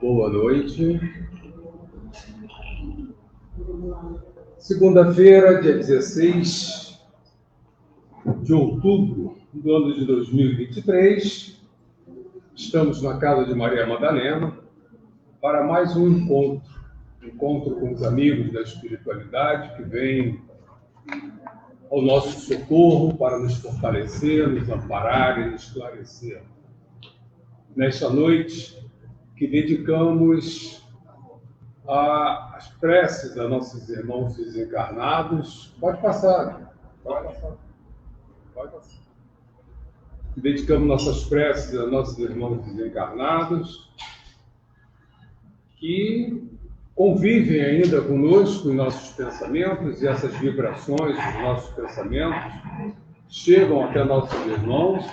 Boa noite. Segunda-feira, dia 16 de outubro do ano de 2023, estamos na casa de Maria Madalena para mais um encontro com os amigos da espiritualidade que vêm ao nosso socorro para nos fortalecer, nos amparar e nos esclarecer. Nesta noite que dedicamos às preces dos nossos irmãos desencarnados. Pode passar. Dedicamos nossas preces aos nossos irmãos desencarnados que convivem ainda conosco em nossos pensamentos, e essas vibrações dos nossos pensamentos chegam até nossos irmãos,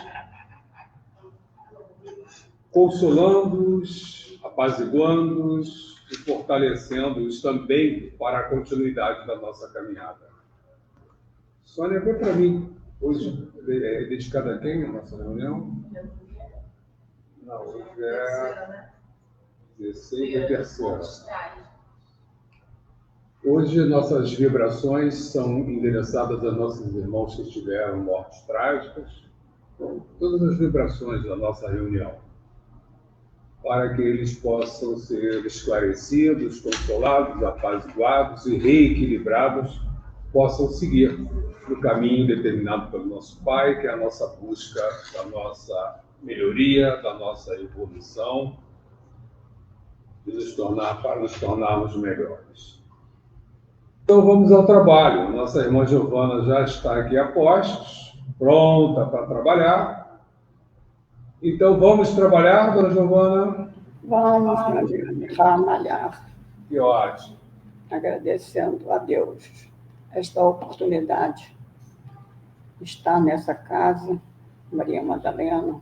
consolando-os, apaziguando-os e fortalecendo-os também para a continuidade da nossa caminhada. Sônia, vê para mim, hoje é dedicada a quem a nossa reunião? Não, hoje é 16 e terceira. Hoje nossas vibrações são endereçadas a nossos irmãos que tiveram mortes trágicas, todas as vibrações da nossa reunião, para que eles possam ser esclarecidos, consolados, apaziguados e reequilibrados, possam seguir no caminho determinado pelo nosso Pai, que é a nossa busca da nossa melhoria, da nossa evolução, para nos tornarmos melhores. Então vamos ao trabalho. Nossa irmã Giovana já está aqui a postos, pronta para trabalhar. Então, vamos trabalhar, dona Giovana? Vamos trabalhar. Que ótimo. Agradecendo a Deus esta oportunidade de estar nessa casa, Maria Madalena,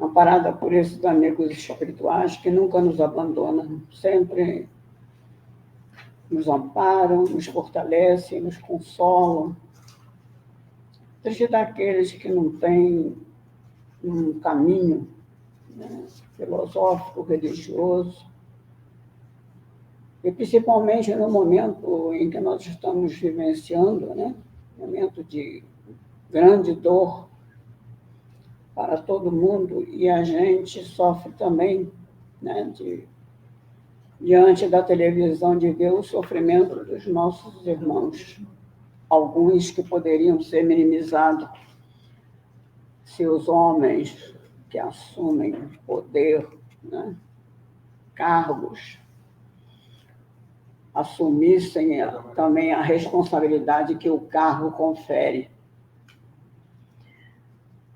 amparada por esses amigos espirituais que nunca nos abandonam, sempre nos amparam, nos fortalecem, nos consolam. Seja daqueles que não têm um caminho, né, filosófico, religioso, e principalmente no momento em que nós estamos vivenciando, né, momento de grande dor para todo mundo, e a gente sofre também, né, diante da televisão, de ver o sofrimento dos nossos irmãos. Alguns que poderiam ser minimizados se os homens que assumem poder, né, cargos, assumissem também a responsabilidade que o cargo confere.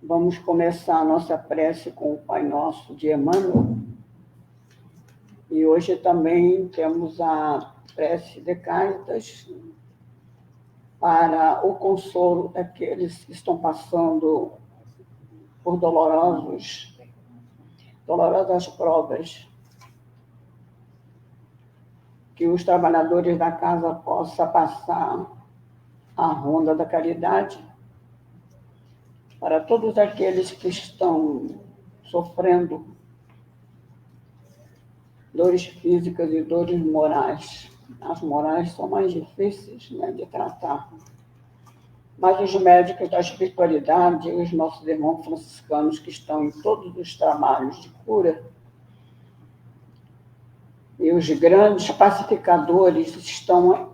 Vamos começar a nossa prece com o Pai Nosso de Emmanuel. E hoje também temos a prece de Cáritas, para o consolo daqueles que estão passando por dolorosas provas. Que os trabalhadores da casa possam passar a ronda da caridade para todos aqueles que estão sofrendo dores físicas e dores morais. As morais são mais difíceis, né, de tratar. Mas os médicos da espiritualidade, os nossos irmãos franciscanos que estão em todos os trabalhos de cura, e os grandes pacificadores estão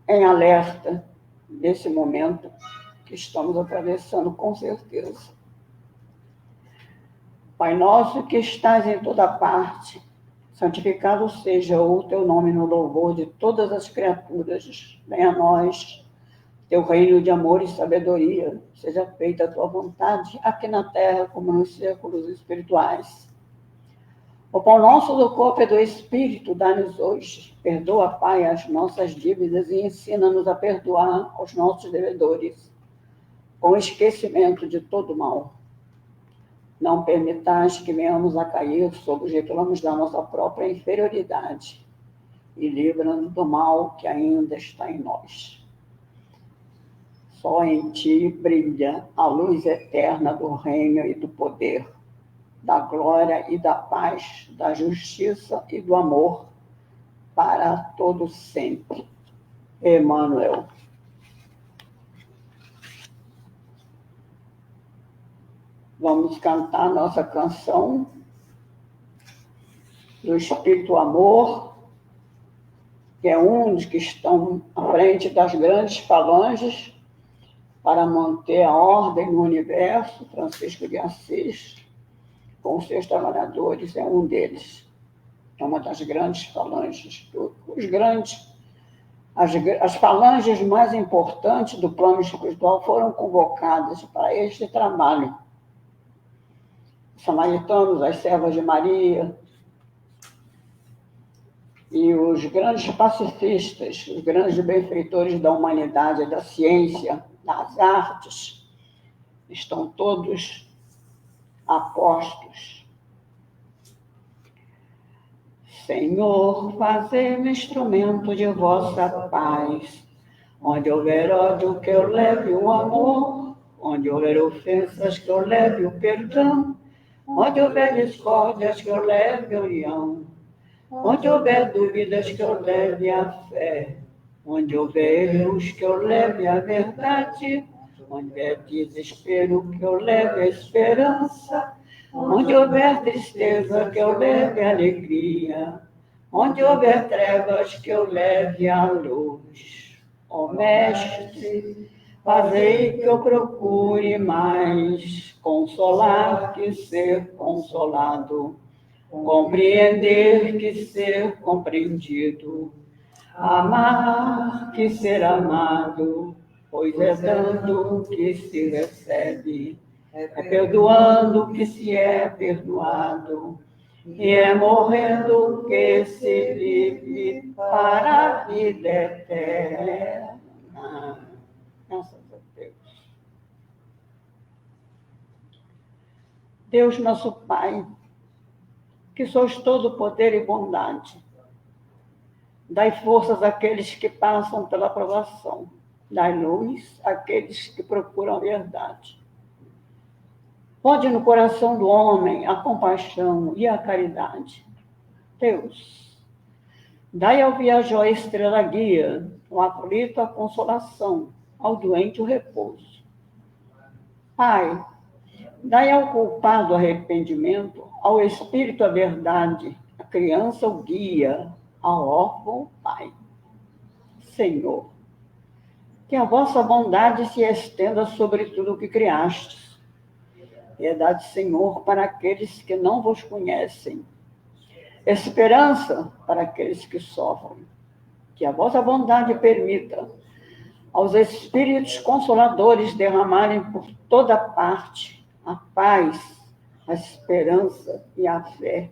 em alerta nesse momento que estamos atravessando, com certeza. Pai nosso que estás em toda parte, santificado seja o teu nome no louvor de todas as criaturas. Venha a nós, teu reino de amor e sabedoria. Seja feita a tua vontade, aqui na terra como nos círculos espirituais. O pão nosso do corpo e do espírito dá-nos hoje. Perdoa, Pai, as nossas dívidas e ensina-nos a perdoar aos nossos devedores, com esquecimento de todo mal. Não permitais que venhamos a cair sob os reclamos da nossa própria inferioridade e livra-nos do mal que ainda está em nós. Só em ti brilha a luz eterna do reino e do poder. da glória e da paz, da justiça e do amor para todo sempre. Emmanuel. Vamos cantar nossa canção do Espírito Amor, que é um dos que estão à frente das grandes falanges para manter a ordem no universo. Francisco de Assis, com os seus trabalhadores, é um deles. É uma das grandes falanges. As falanges mais importantes do plano espiritual foram convocadas para este trabalho. Os samaritanos, as servas de Maria, e os grandes pacifistas, os grandes benfeitores da humanidade, da ciência, das artes, estão todos apostos. Senhor, fazei-me instrumento de vossa paz. Onde houver ódio, que eu leve o amor. Onde houver ofensas, que eu leve o perdão. Onde houver discórdias, que eu leve a união. Onde houver dúvidas, que eu leve a fé. Onde houver erros, que eu leve a verdade. Onde houver desespero, que eu leve a esperança. Onde houver tristeza, que eu leve a alegria. Onde houver trevas, que eu leve a luz. Ó Mestre, fazei que eu procure mais consolar que ser consolado. Compreender que ser compreendido, amar que ser amado, pois é dando que se recebe, é perdoando que se é perdoado, e é morrendo que se vive para a vida eterna. Graças a Deus. Deus, nosso Pai, que sois todo poder e bondade. Dai forças àqueles que passam pela provação. Dai luz àqueles que procuram a verdade. Pode no coração do homem a compaixão e a caridade. Deus, dai ao viajor a estrela guia, ao aflito a consolação, ao doente o repouso. Pai, dai ao culpado arrependimento, ao espírito a verdade, à criança o guia, ao órfão o pai. Senhor, que a vossa bondade se estenda sobre tudo o que criastes. Piedade, Senhor, para aqueles que não vos conhecem. Esperança para aqueles que sofrem. Que a vossa bondade permita aos espíritos consoladores derramarem por toda parte a paz, a esperança e a fé.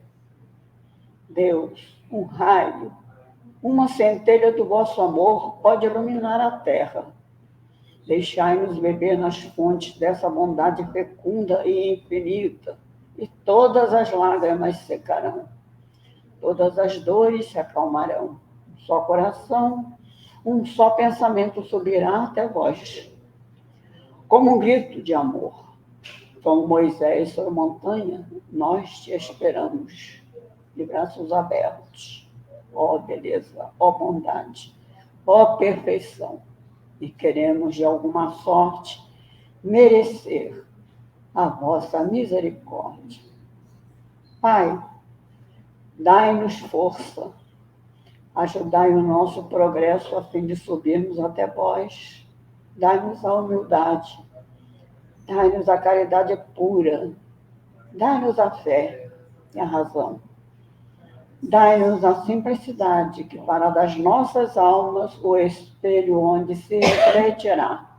Deus, um raio, uma centelha do vosso amor pode iluminar a terra. Deixai-nos beber nas fontes dessa bondade fecunda e infinita, e todas as lágrimas secarão, todas as dores se acalmarão. Um só coração, um só pensamento subirá até vós, como um grito de amor. Como Moisés sobre a montanha, nós te esperamos, de braços abertos. Ó beleza, ó bondade, ó perfeição. E queremos, de alguma sorte, merecer a vossa misericórdia. Pai, dai-nos força, ajudai o nosso progresso a fim de subirmos até vós. Dai-nos a humildade, dai-nos a caridade pura, dai-nos a fé e a razão. Dai-nos a simplicidade que fará das nossas almas o espelho onde se refletirá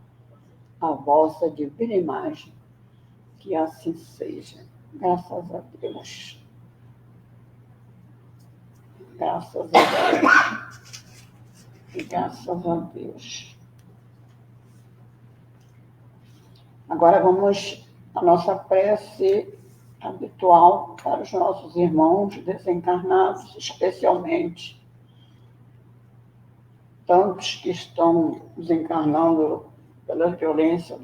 a vossa divina imagem. Que assim seja. Graças a Deus. Graças a Deus. E graças a Deus. Agora vamos à nossa prece habitual para os nossos irmãos desencarnados, especialmente tantos que estão desencarnando pela violência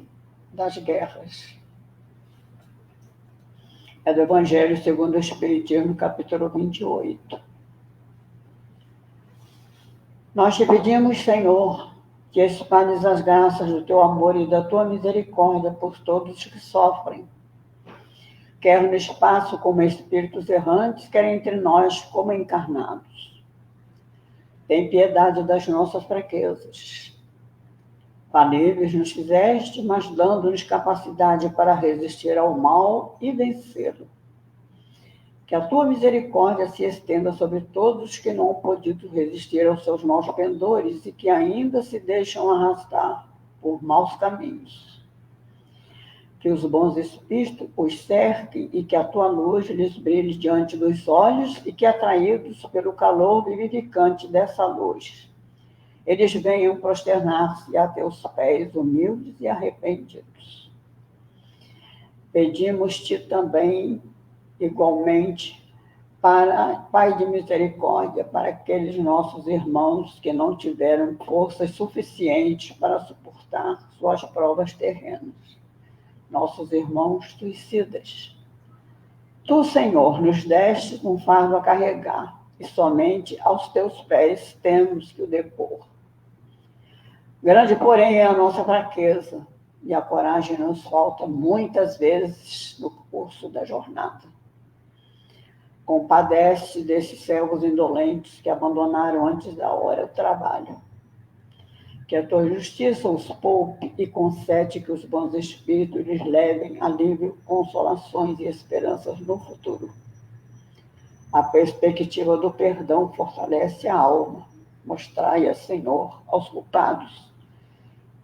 das guerras. É do Evangelho segundo o Espiritismo, capítulo 28. Nós te pedimos, Senhor, que espalhes as graças do teu amor e da tua misericórdia por todos os que sofrem, quer no espaço como espíritos errantes, quer entre nós como encarnados. Tem piedade das nossas fraquezas. Falíveis nos fizeste, mas dando-nos capacidade para resistir ao mal e vencê-lo. Que a tua misericórdia se estenda sobre todos os que não podido resistir aos seus maus pendores e que ainda se deixam arrastar por maus caminhos. Que os bons espíritos os cerquem e que a tua luz lhes brilhe diante dos olhos e que, atraídos pelo calor vivificante dessa luz, eles venham prosternar-se a teus pés humildes e arrependidos. Pedimos-te também, igualmente, Pai de misericórdia, para aqueles nossos irmãos que não tiveram forças suficientes para suportar suas provas terrenas, nossos irmãos suicidas. Tu, Senhor, nos deste um fardo a carregar, e somente aos teus pés temos que o depor. Grande, porém, é a nossa fraqueza, e a coragem nos falta muitas vezes no curso da jornada. Compadece desses servos indolentes que abandonaram antes da hora o trabalho. Que a tua justiça os poupe e concede que os bons espíritos lhes levem alívio, consolações e esperanças no futuro. A perspectiva do perdão fortalece a alma. Mostrai-a, Senhor, aos culpados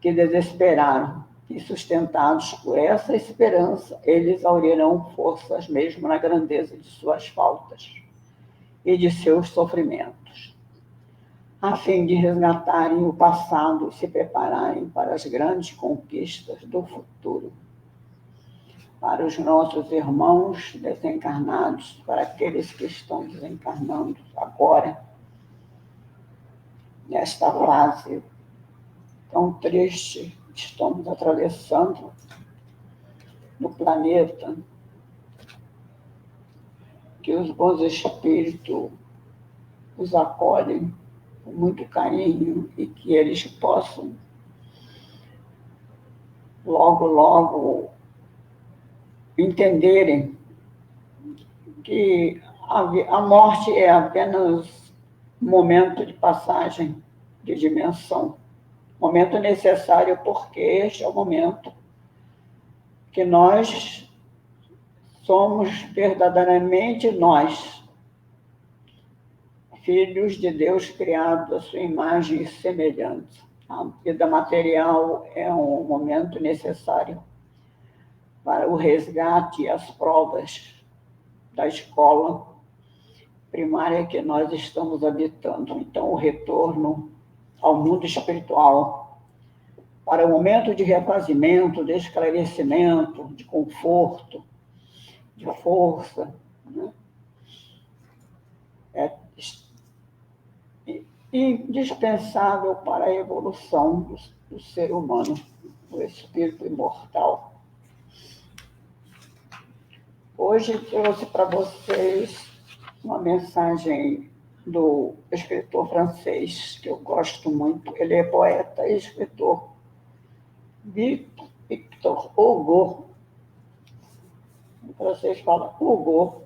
que desesperaram, e sustentados por essa esperança, eles aurirão forças mesmo na grandeza de suas faltas e de seus sofrimentos, a fim de resgatarem o passado e se prepararem para as grandes conquistas do futuro. Para os nossos irmãos desencarnados, para aqueles que estão desencarnando agora, nesta fase tão triste que estamos atravessando no planeta, que os bons espíritos os acolhem com muito carinho e que eles possam logo, logo entenderem que a morte é apenas um momento de passagem de dimensão. Momento necessário, porque este é o momento que nós somos verdadeiramente nós, filhos de Deus criados à sua imagem e semelhança. A vida material é um momento necessário para o resgate e as provas da escola primária que nós estamos habitando. Então, o retorno ao mundo espiritual, para o momento de refazimento, de esclarecimento, de conforto, de força, né? É indispensável para a evolução do ser humano, do espírito imortal. Hoje trouxe para vocês uma mensagem do escritor francês, que eu gosto muito. Ele é poeta e escritor, Victor Hugo. Em francês fala Hugo.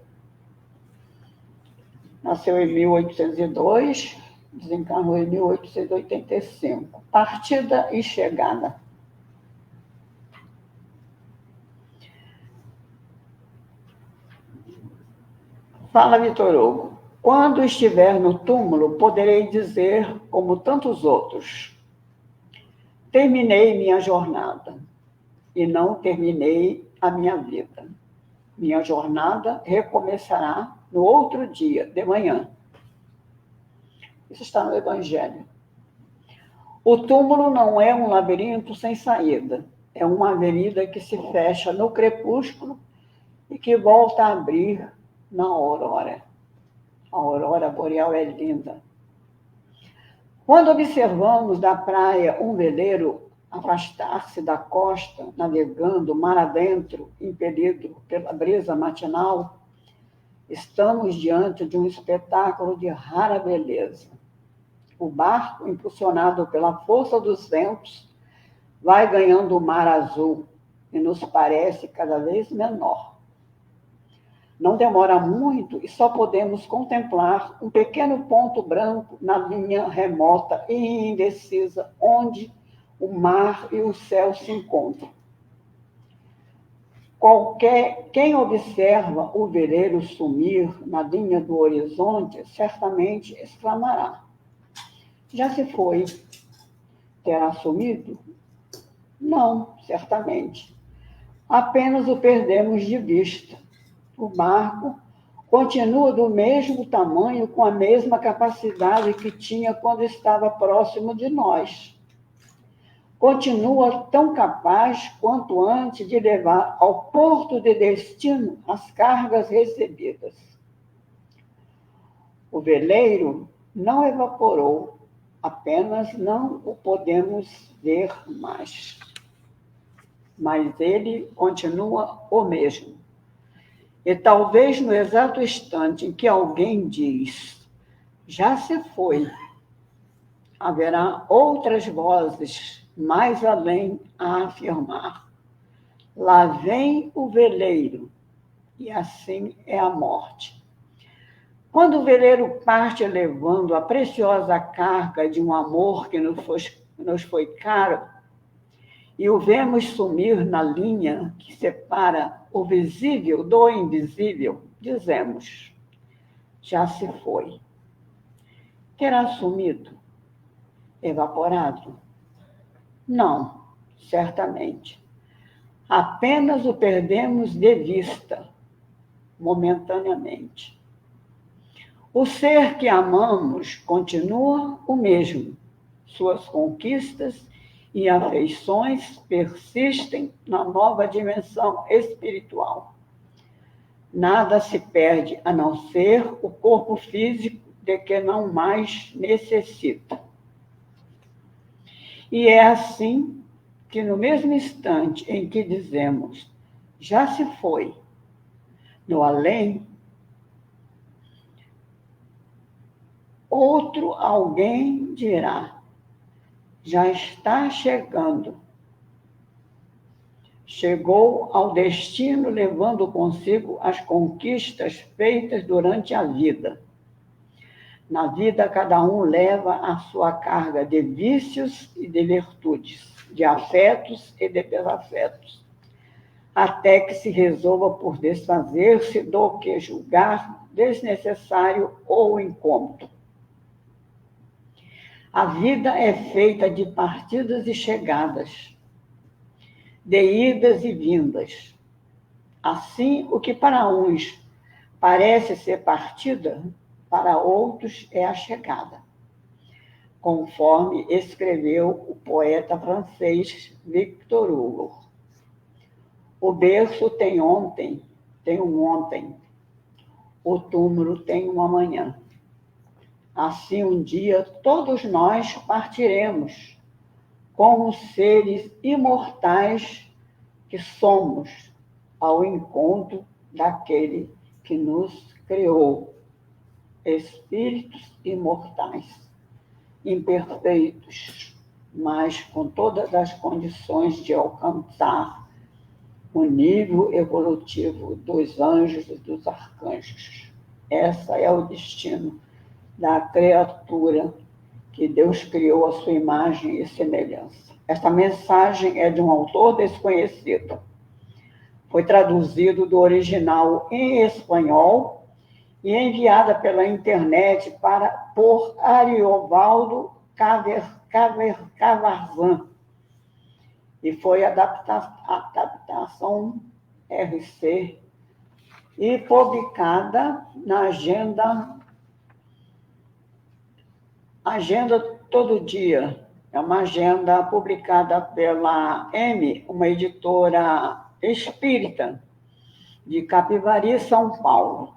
Nasceu em 1802, desencarnou em 1885. Partida e chegada. Fala, Victor Hugo. Quando estiver no túmulo, poderei dizer, como tantos outros, terminei minha jornada e não terminei a minha vida. Minha jornada recomeçará no outro dia, de manhã. Isso está no Evangelho. O túmulo não é um labirinto sem saída. É uma avenida que se fecha no crepúsculo e que volta a abrir na aurora. A aurora boreal é linda. Quando observamos da praia um veleiro, afastar-se da costa, navegando mar adentro, impelido pela brisa matinal, estamos diante de um espetáculo de rara beleza. O barco, impulsionado pela força dos ventos, vai ganhando o mar azul e nos parece cada vez menor. Não demora muito e só podemos contemplar um pequeno ponto branco na linha remota e indecisa, onde o mar e o céu se encontram. Quem observa o veleiro sumir na linha do horizonte, certamente exclamará: já se foi. Terá sumido? Não, certamente. Apenas o perdemos de vista. O barco continua do mesmo tamanho, com a mesma capacidade que tinha quando estava próximo de nós. Continua tão capaz quanto antes de levar ao porto de destino as cargas recebidas. O veleiro não evaporou, apenas não o podemos ver mais. Mas ele continua o mesmo. E talvez no exato instante em que alguém diz, já se foi, haverá outras vozes mais além a afirmar, lá vem o veleiro, e assim é a morte. Quando o veleiro parte levando a preciosa carga de um amor que nos foi caro, e o vemos sumir na linha que separa o visível do invisível, dizemos, já se foi. Terá sumido? Evaporado? Não, certamente. Apenas o perdemos de vista, momentaneamente. O ser que amamos continua o mesmo. Suas conquistas e afeições persistem na nova dimensão espiritual. Nada se perde a não ser o corpo físico de que não mais necessita. E é assim que no mesmo instante em que dizemos, já se foi, no além, outro alguém dirá, já está chegando. Chegou ao destino levando consigo as conquistas feitas durante a vida. Na vida, cada um leva a sua carga de vícios e de virtudes, de afetos e de desafetos, até que se resolva por desfazer-se do que julgar desnecessário ou incômodo. A vida é feita de partidas e chegadas, de idas e vindas. Assim, o que para uns parece ser partida, para outros é a chegada, conforme escreveu o poeta francês Victor Hugo. O berço tem um ontem, o túmulo tem um amanhã. Assim, um dia, todos nós partiremos, como seres imortais que somos, ao encontro daquele que nos criou, espíritos imortais, imperfeitos, mas com todas as condições de alcançar o nível evolutivo dos anjos e dos arcanjos. Esse é o destino da criatura que Deus criou à sua imagem e semelhança. Esta mensagem é de um autor desconhecido. Foi traduzido do original em espanhol e enviada pela internet por Ariovaldo Cavarzan. E foi adaptação RC e publicada na Agenda Todo Dia. É uma agenda publicada pela M, uma editora espírita de Capivari, São Paulo.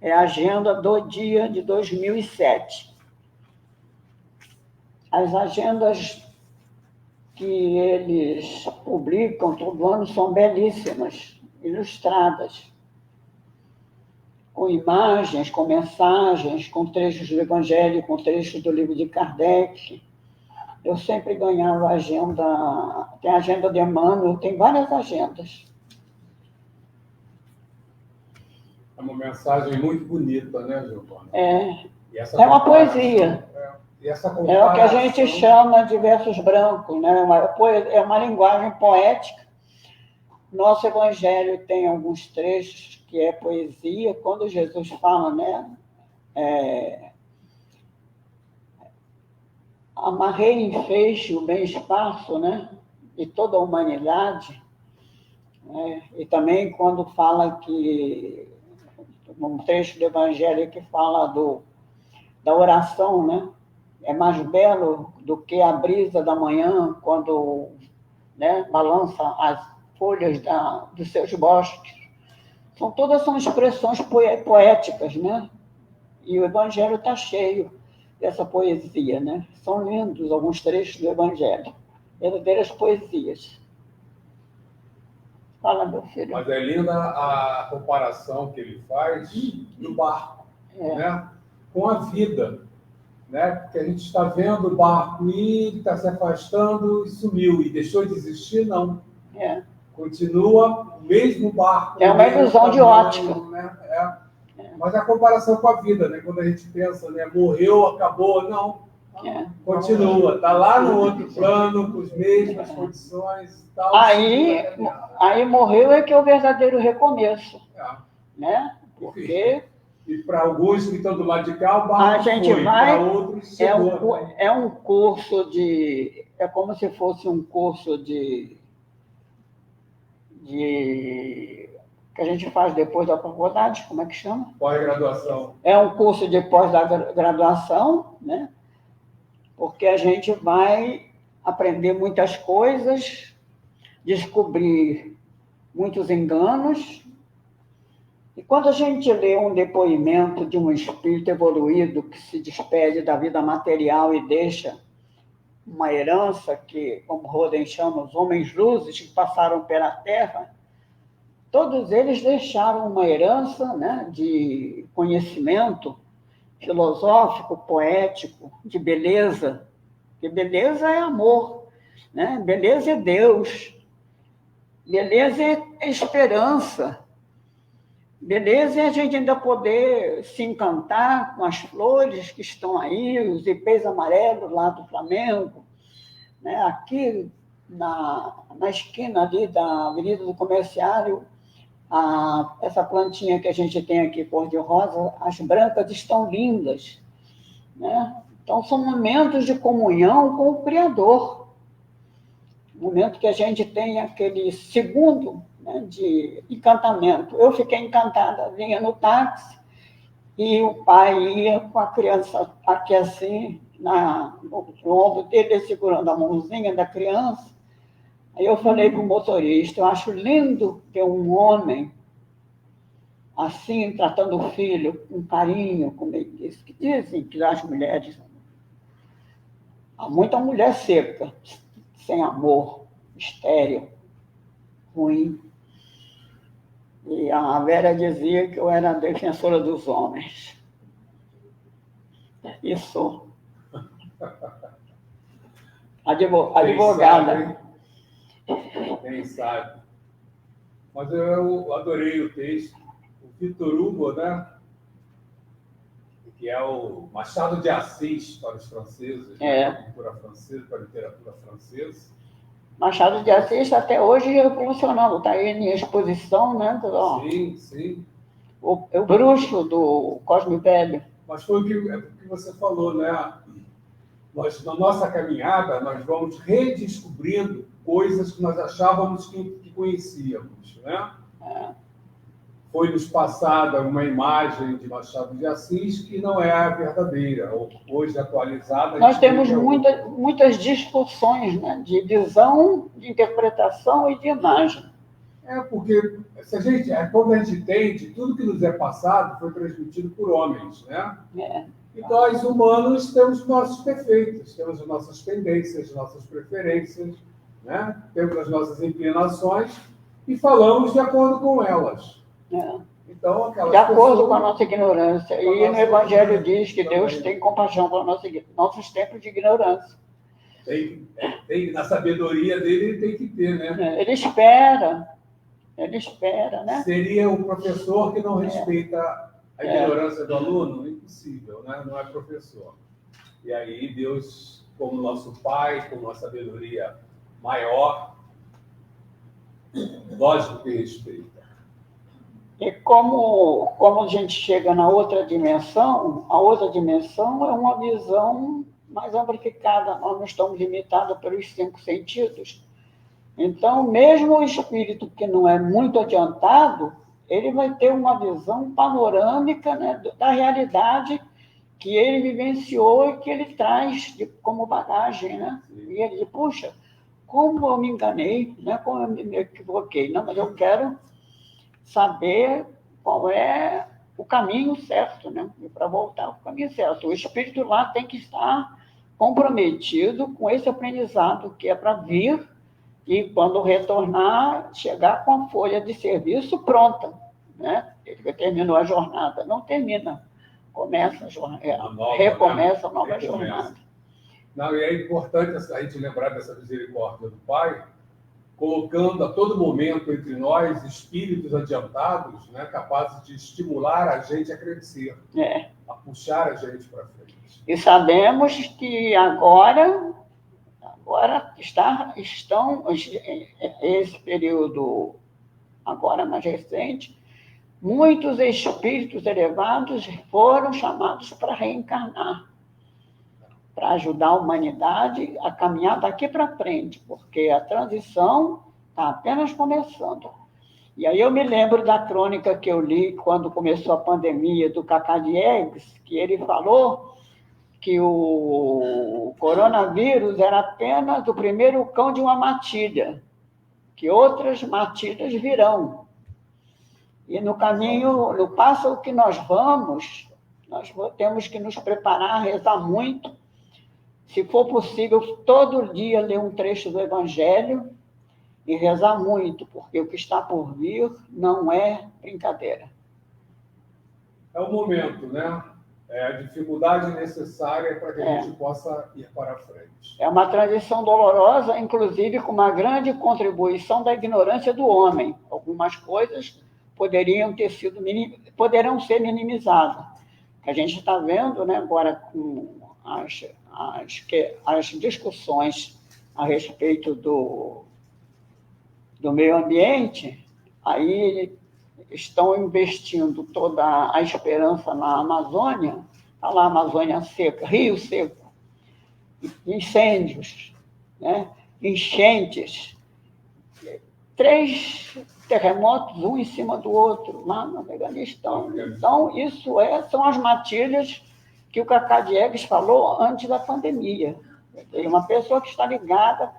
É a agenda do dia de 2007. As agendas que eles publicam todo ano são belíssimas, ilustradas, com imagens, com mensagens, com trechos do Evangelho, com trechos do livro de Kardec. Eu sempre ganhava agenda, tem agenda de Emmanuel, tem várias agendas. É uma mensagem muito bonita, né, Giovana? É uma poesia. É o que a gente chama de versos brancos, né? É uma linguagem poética. Nosso Evangelho tem alguns trechos que é poesia. Quando Jesus fala, né? Amarrei em feixe o bem esparso, né? E toda a humanidade. Né? E também quando fala que, um trecho do Evangelho que fala da oração, né? É mais belo do que a brisa da manhã, quando, né, balança as folhas dos seus bosques. Todas são expressões poéticas, né? E o Evangelho está cheio dessa poesia, né? São lindos alguns trechos do Evangelho, verdadeiras poesias. Fala, meu filho. Mas é linda a comparação que ele faz do barco, né? Com a vida, né? Porque a gente está vendo o barco ir, está se afastando e sumiu. E deixou de existir? Não. Continua o mesmo barco. É uma ilusão de ótica. Né? Mas a comparação com a vida, né? Quando a gente pensa, né? Morreu, acabou, não. Continua, está lá no outro plano, com as mesmas condições e tal. Aí morreu é que é o verdadeiro recomeço. Né? Porque... E para alguns que estão do lado de cá, o barco a gente foi, para outros chegou. É um curso de... É como se fosse um curso de que a gente faz depois da faculdade, como é que chama? Pós-graduação. É um curso de pós-graduação, né? Porque a gente vai aprender muitas coisas, descobrir muitos enganos. E quando a gente lê um depoimento de um espírito evoluído que se despede da vida material e deixa uma herança que, como Roden chama, os homens luzes que passaram pela Terra, todos eles deixaram uma herança, né, de conhecimento filosófico, poético, de beleza. Porque beleza é amor, né? Beleza é Deus. Beleza é esperança. Beleza é a gente ainda poder se encantar com as flores que estão aí, os ipês amarelos lá do Flamengo, né? Aqui na esquina ali da Avenida do Comerciário, essa plantinha que a gente tem aqui, cor-de-rosa, as brancas estão lindas, né? Então, são momentos de comunhão com o Criador. Momento que a gente tem aquele segundo, né, de encantamento. Eu fiquei encantada, vinha no táxi e o pai ia com a criança aqui assim, no ombro dele, segurando a mãozinha da criança. Aí eu falei para o motorista, eu acho lindo ter um homem assim, tratando o filho com carinho, como ele disse, que dizem que as mulheres... Há muita mulher seca, sem amor, estéril, ruim. E a Vera dizia que eu era a defensora dos homens. E sou. Advogada. Quem sabe. Mas eu adorei o texto. O Victor Hugo, né? Que é o Machado de Assis para os franceses, para a cultura francesa, para a literatura francesa. Machado de Assis até hoje revolucionando, está aí em exposição, né? Sim, sim. O bruxo do Cosme Velho. Mas foi o que você falou, né? Nós, na nossa caminhada, nós vamos redescobrindo coisas que nós achávamos que conhecíamos, né? Foi-nos passada uma imagem de Machado de Assis que não é a verdadeira, hoje atualizada. Nós temos muitas discussões, né, de visão, de interpretação e de imagem. Porque quando a gente entende, tudo que nos é passado foi transmitido por homens, né? E nós, humanos, temos nossos defeitos, temos nossas tendências, nossas preferências, né? Temos as nossas inclinações e falamos de acordo com elas. Então, de acordo com a nossa ignorância. E no Evangelho diz que Deus tem compaixão com nossos tempos de ignorância. Na sabedoria dele, ele tem que ter, né? Ele espera, né? Seria o professor que não respeita a ignorância do aluno? Impossível, né? Não é professor. E aí Deus, como nosso Pai, com uma sabedoria maior, lógico que respeita. E como a gente chega na outra dimensão, a outra dimensão é uma visão mais amplificada. Nós não estamos limitados pelos 5 sentidos. Então, mesmo o espírito que não é muito adiantado, ele vai ter uma visão panorâmica, né, da realidade que ele vivenciou e que ele traz como bagagem, né? E ele diz, puxa, como eu me enganei, né? Como eu me equivoquei. Não, mas eu quero saber qual é o caminho certo, né? Para voltar ao caminho certo. O espírito lá tem que estar comprometido com esse aprendizado que é para vir e, quando retornar, chegar com a folha de serviço pronta, né? Ele terminou a jornada. Não termina, começa a jornada, recomeça a nova jornada. Não, e é importante a gente lembrar dessa misericórdia do Pai, colocando a todo momento entre nós espíritos adiantados, né, capazes de estimular a gente a crescer, a puxar a gente para frente. E sabemos que agora estão, esse período agora mais recente, muitos espíritos elevados foram chamados para reencarnar, para ajudar a humanidade a caminhar daqui para frente, porque a transição está apenas começando. E aí eu me lembro da crônica que eu li quando começou a pandemia do Cacá Diegues, que ele falou que o coronavírus era apenas o primeiro cão de uma matilha, que outras matilhas virão. E no caminho, no passo que nós vamos, nós temos que nos preparar, rezar muito. Se for possível, todo dia ler um trecho do Evangelho e rezar muito, porque o que está por vir não é brincadeira. É o momento, né? É a dificuldade necessária para que a gente possa ir para frente. É uma transição dolorosa, inclusive com uma grande contribuição da ignorância do homem. Algumas coisas poderão ser minimizadas. A gente está vendo, né, agora com as discussões a respeito do meio ambiente, aí estão investindo toda a esperança na Amazônia, está lá a Amazônia seca, rio seco, incêndios, né? Enchentes, 3 terremotos, um em cima do outro, lá no Afeganistão. Então, isso são as matilhas que o Cacá Diegues falou antes da pandemia. Tem uma pessoa que está ligada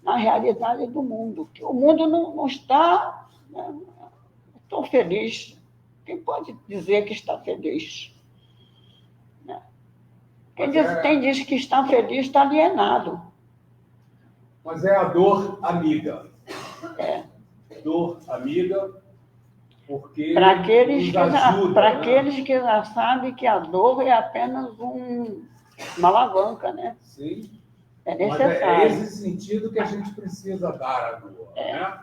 na realidade do mundo, que o mundo não está... Né? Estou feliz. Quem pode dizer que está feliz? Quem diz que está feliz está alienado. Mas é a dor amiga. Dor amiga, porque para aqueles que já sabem que a dor é apenas uma alavanca, né? Sim. É necessário. Mas é esse sentido que a gente precisa dar à dor, né?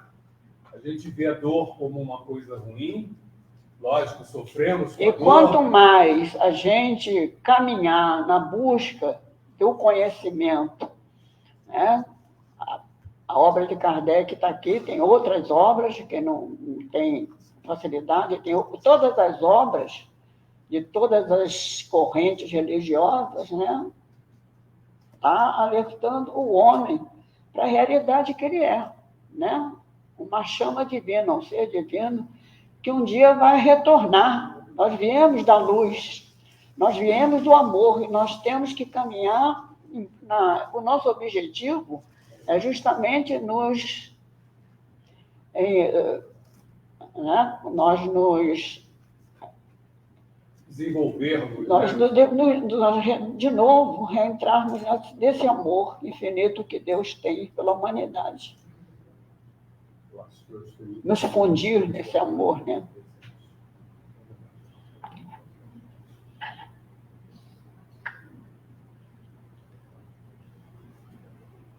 A gente vê a dor como uma coisa ruim, lógico, sofremos com a dor. E quanto mais a gente caminhar na busca do conhecimento, né? A obra de Kardec está aqui, tem outras obras que não tem facilidade, tem todas as obras de todas as correntes religiosas, né? Está alertando o homem para a realidade que ele é, né? Uma chama divina, um ser divino, que um dia vai retornar. Nós viemos da luz, nós viemos do amor, e nós temos que caminhar. O nosso objetivo é justamente desenvolvermos. Nós, né? de novo, reentrarmos nesse amor infinito que Deus tem pela humanidade. Nos fundir nesse amor, né?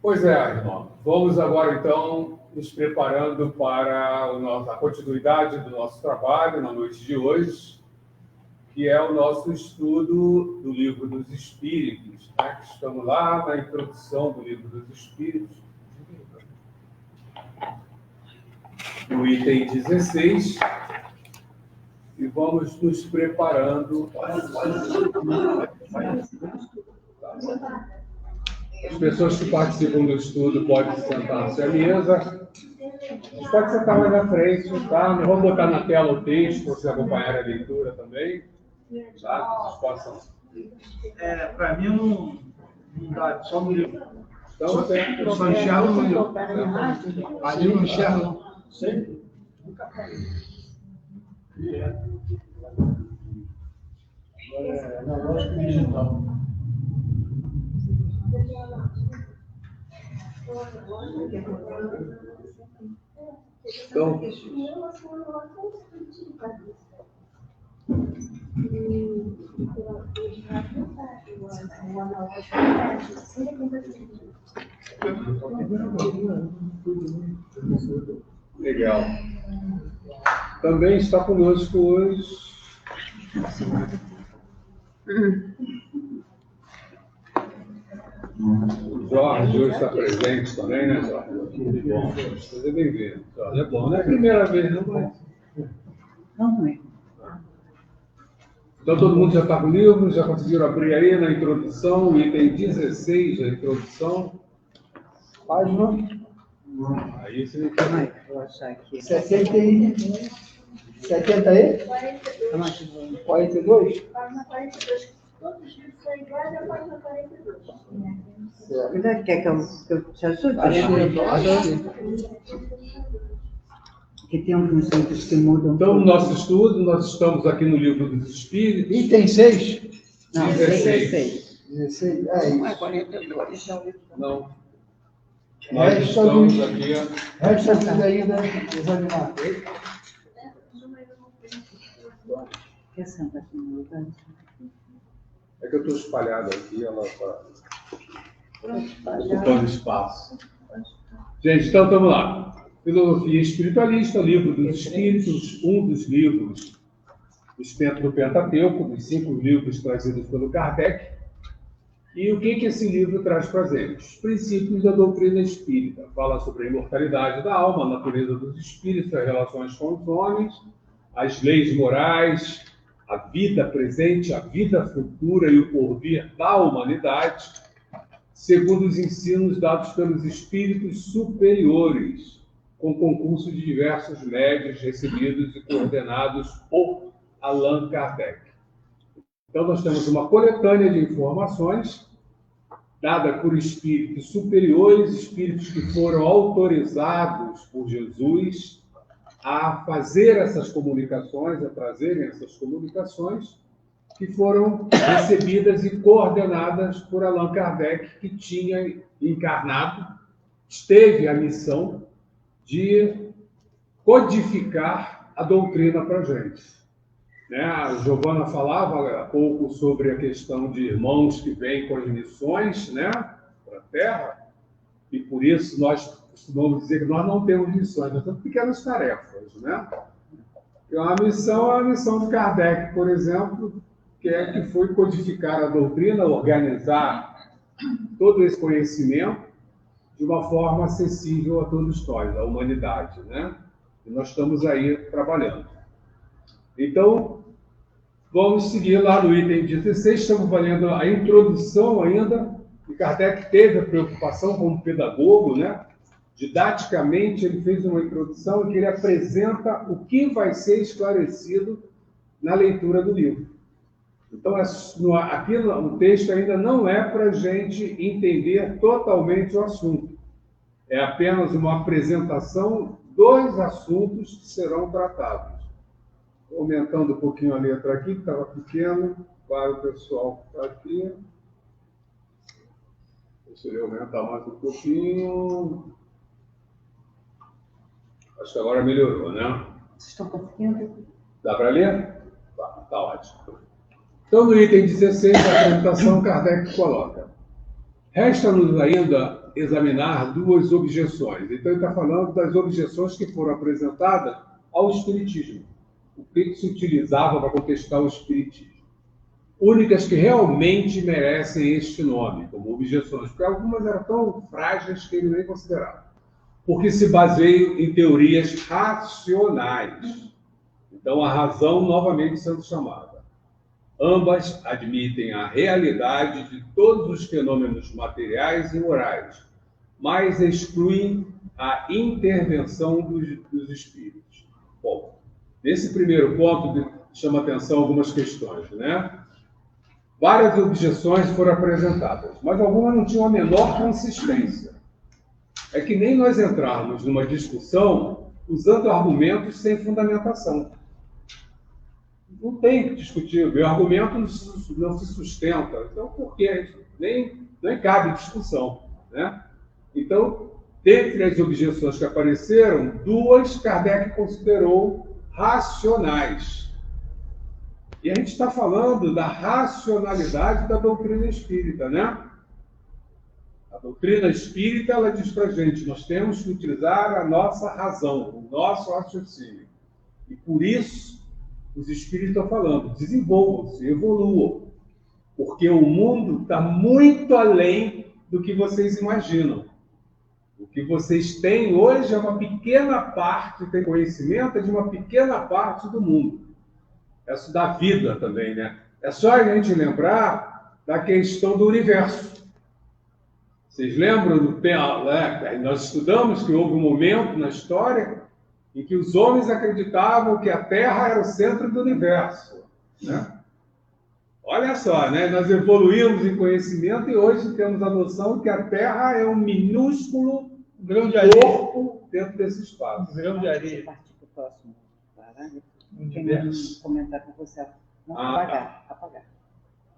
Pois é, irmão. Vamos agora, então, nos preparando para a continuidade do nosso trabalho na noite de hoje, que é o nosso estudo do Livro dos Espíritos, né? Estamos lá na introdução do Livro dos Espíritos, no item 16, e vamos nos preparando. As pessoas que participam do estudo podem sentar-se à mesa. Vocês podem sentar mais à frente, tá? Não vou botar na tela o texto para vocês acompanharem a leitura também. Tá? Vocês possam. Para mim não dá, só no livro. Então, Eu só enxergo no livro. Ali eu não enxergo. Sempre? Não, lógico que digital. Então, legal. Também está conosco hoje o Jorge, hoje está presente também, né, Jorge? Muito bom. Seja bem-vindo. Jorge, é bom. Não é a primeira vez, não, mas... Não é. Então, todo mundo já está com o livro, já conseguiram abrir aí na introdução, item 16 da introdução. Página. Aí você tem que... Vou achar aqui. 70 aí? 42? Página 42. Todos os livros são iguais à página 42. Ainda quer que eu te ajude? Que tem alguns livros que mudam. Então, no nosso estudo, nós estamos aqui no Livro dos Espíritos. Item 6? Não, 16. 16. Não é 42. Não. Nós Resta estamos do- aqui... Resta tudo ainda examinar. Quer sentar aqui no lugar? É que eu estou espalhado aqui, ela está ocupando espaço. Gente, então vamos lá. Filosofia Espiritualista, Livro dos Espíritos, um dos livros do Pentateuco, dos 5 livros trazidos pelo Kardec. E o que esse livro traz para a gente? Os princípios da doutrina espírita. Fala sobre a imortalidade da alma, a natureza dos espíritos, as relações com os homens, as leis morais, a vida presente, a vida futura e o porvir da humanidade, segundo os ensinos dados pelos espíritos superiores, com concurso de diversos médios recebidos e coordenados por Allan Kardec. Então, nós temos uma coletânea de informações dada por espíritos superiores, espíritos que foram autorizados por Jesus a fazer essas comunicações, a trazerem essas comunicações, que foram recebidas e coordenadas por Allan Kardec, que tinha encarnado, teve a missão de codificar a doutrina para a gente. Né? A Giovana falava há pouco sobre a questão de irmãos que vêm com as missões, né, para a Terra, e por isso nós costumamos dizer que nós não temos missões, nós temos pequenas tarefas. Né? E uma missão é a missão de Kardec, por exemplo, que foi codificar a doutrina, organizar todo esse conhecimento de uma forma acessível a todos nós, a humanidade. Né? E nós estamos aí trabalhando. Então, vamos seguir lá no item 16, estamos valendo a introdução ainda, e Kardec teve a preocupação como pedagogo, né? Didaticamente, ele fez uma introdução em que ele apresenta o que vai ser esclarecido na leitura do livro. Então, aqui o texto ainda não é para a gente entender totalmente o assunto. É apenas uma apresentação dos assuntos que serão tratados. Aumentando um pouquinho a letra aqui, que estava pequeno, para o pessoal que está aqui. Deixa eu aumentar mais um pouquinho. Acho que agora melhorou, né? Vocês estão conseguindo? Dá para ler? Tá ótimo. Então, no item 16 da apresentação, Kardec coloca: resta-nos ainda examinar duas objeções. Então, ele está falando das objeções que foram apresentadas ao Espiritismo. O que se utilizava para contestar o Espiritismo. Únicas que realmente merecem este nome, como objeções, porque algumas eram tão frágeis que ele nem considerava. Porque se baseiam em teorias racionais. Então, a razão novamente sendo chamada. Ambas admitem a realidade de todos os fenômenos materiais e morais, mas excluem a intervenção dos espíritos. Bom, nesse primeiro ponto, chama atenção algumas questões, né? Várias objeções foram apresentadas, mas algumas não tinham a menor consistência. É que nem nós entrarmos numa discussão usando argumentos sem fundamentação. Não tem que discutir, o meu argumento não se sustenta. Então, por quê? Nem cabe discussão, né? Então, dentre as objeções que apareceram, duas Kardec considerou racionais. E a gente está falando da racionalidade da doutrina espírita, né? A doutrina espírita, ela diz para a gente, nós temos que utilizar a nossa razão, o nosso raciocínio. E por isso, os espíritos estão falando, desenvolvam-se, evoluam. Porque o mundo está muito além do que vocês imaginam. O que vocês têm hoje é uma pequena parte, tem conhecimento de uma pequena parte do mundo. Isso da vida também, né? É só a gente lembrar da questão do universo. Vocês lembram do nós estudamos que houve um momento na história em que os homens acreditavam que a Terra era o centro do universo, né? Olha só, né? Nós evoluímos em conhecimento e hoje temos a noção que a Terra é um minúsculo grão de corpo dentro desse espaço. Grão de areia. Partir para o próximo parágrafo. Tem um comentário para você. Não, apagar.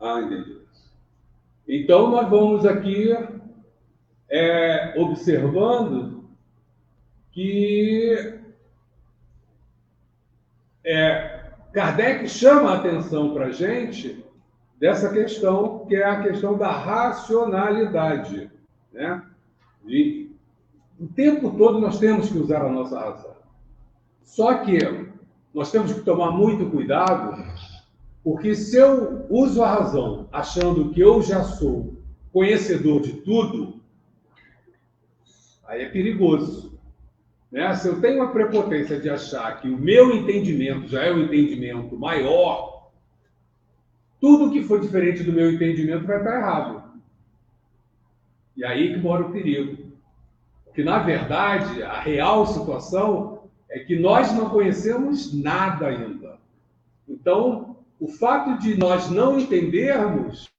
Entendi. Então, nós vamos aqui observando que Kardec chama a atenção para a gente dessa questão, que é a questão da racionalidade, né? E o tempo todo nós temos que usar a nossa razão. Só que nós temos que tomar muito cuidado, porque se eu uso a razão achando que eu já sou conhecedor de tudo, aí é perigoso. Né? Se eu tenho a prepotência de achar que o meu entendimento já é um entendimento maior, tudo que for diferente do meu entendimento vai estar errado. E aí que mora o perigo. Porque, na verdade, a real situação é que nós não conhecemos nada ainda. Então, o fato de nós não entendermos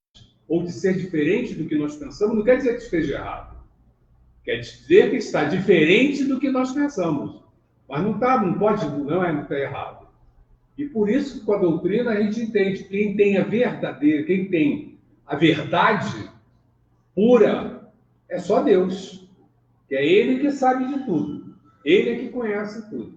ou de ser diferente do que nós pensamos não quer dizer que esteja errado. Quer dizer que está diferente do que nós pensamos. Mas não está errado. E por isso, com a doutrina, a gente entende que quem tem a verdade pura é só Deus. Que é Ele que sabe de tudo. Ele é que conhece tudo.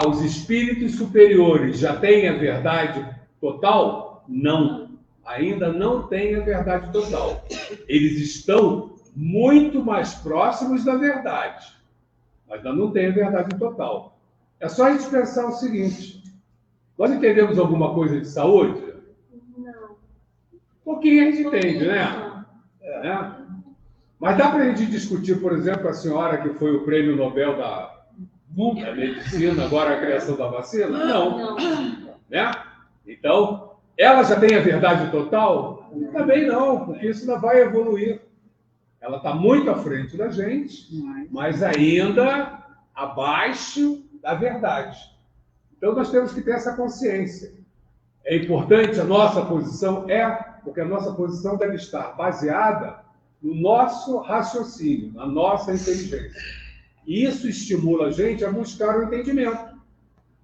Os espíritos superiores já têm a verdade total? Não. Ainda não têm a verdade total. Eles estão muito mais próximos da verdade. Mas ainda não têm a verdade total. É só a gente pensar o seguinte. Nós entendemos alguma coisa de saúde? Não. Um pouquinho a gente entende, né? Mas dá para a gente discutir, por exemplo, a senhora que foi o prêmio Nobel da medicina, agora a criação da vacina? Não. Né? Então, ela já tem a verdade total? Também não, porque isso ainda vai evoluir. Ela está muito à frente da gente, mas ainda abaixo da verdade. Então, nós temos que ter essa consciência. É importante a nossa posição? Porque a nossa posição deve estar baseada no nosso raciocínio, na nossa inteligência. E isso estimula a gente a buscar o entendimento.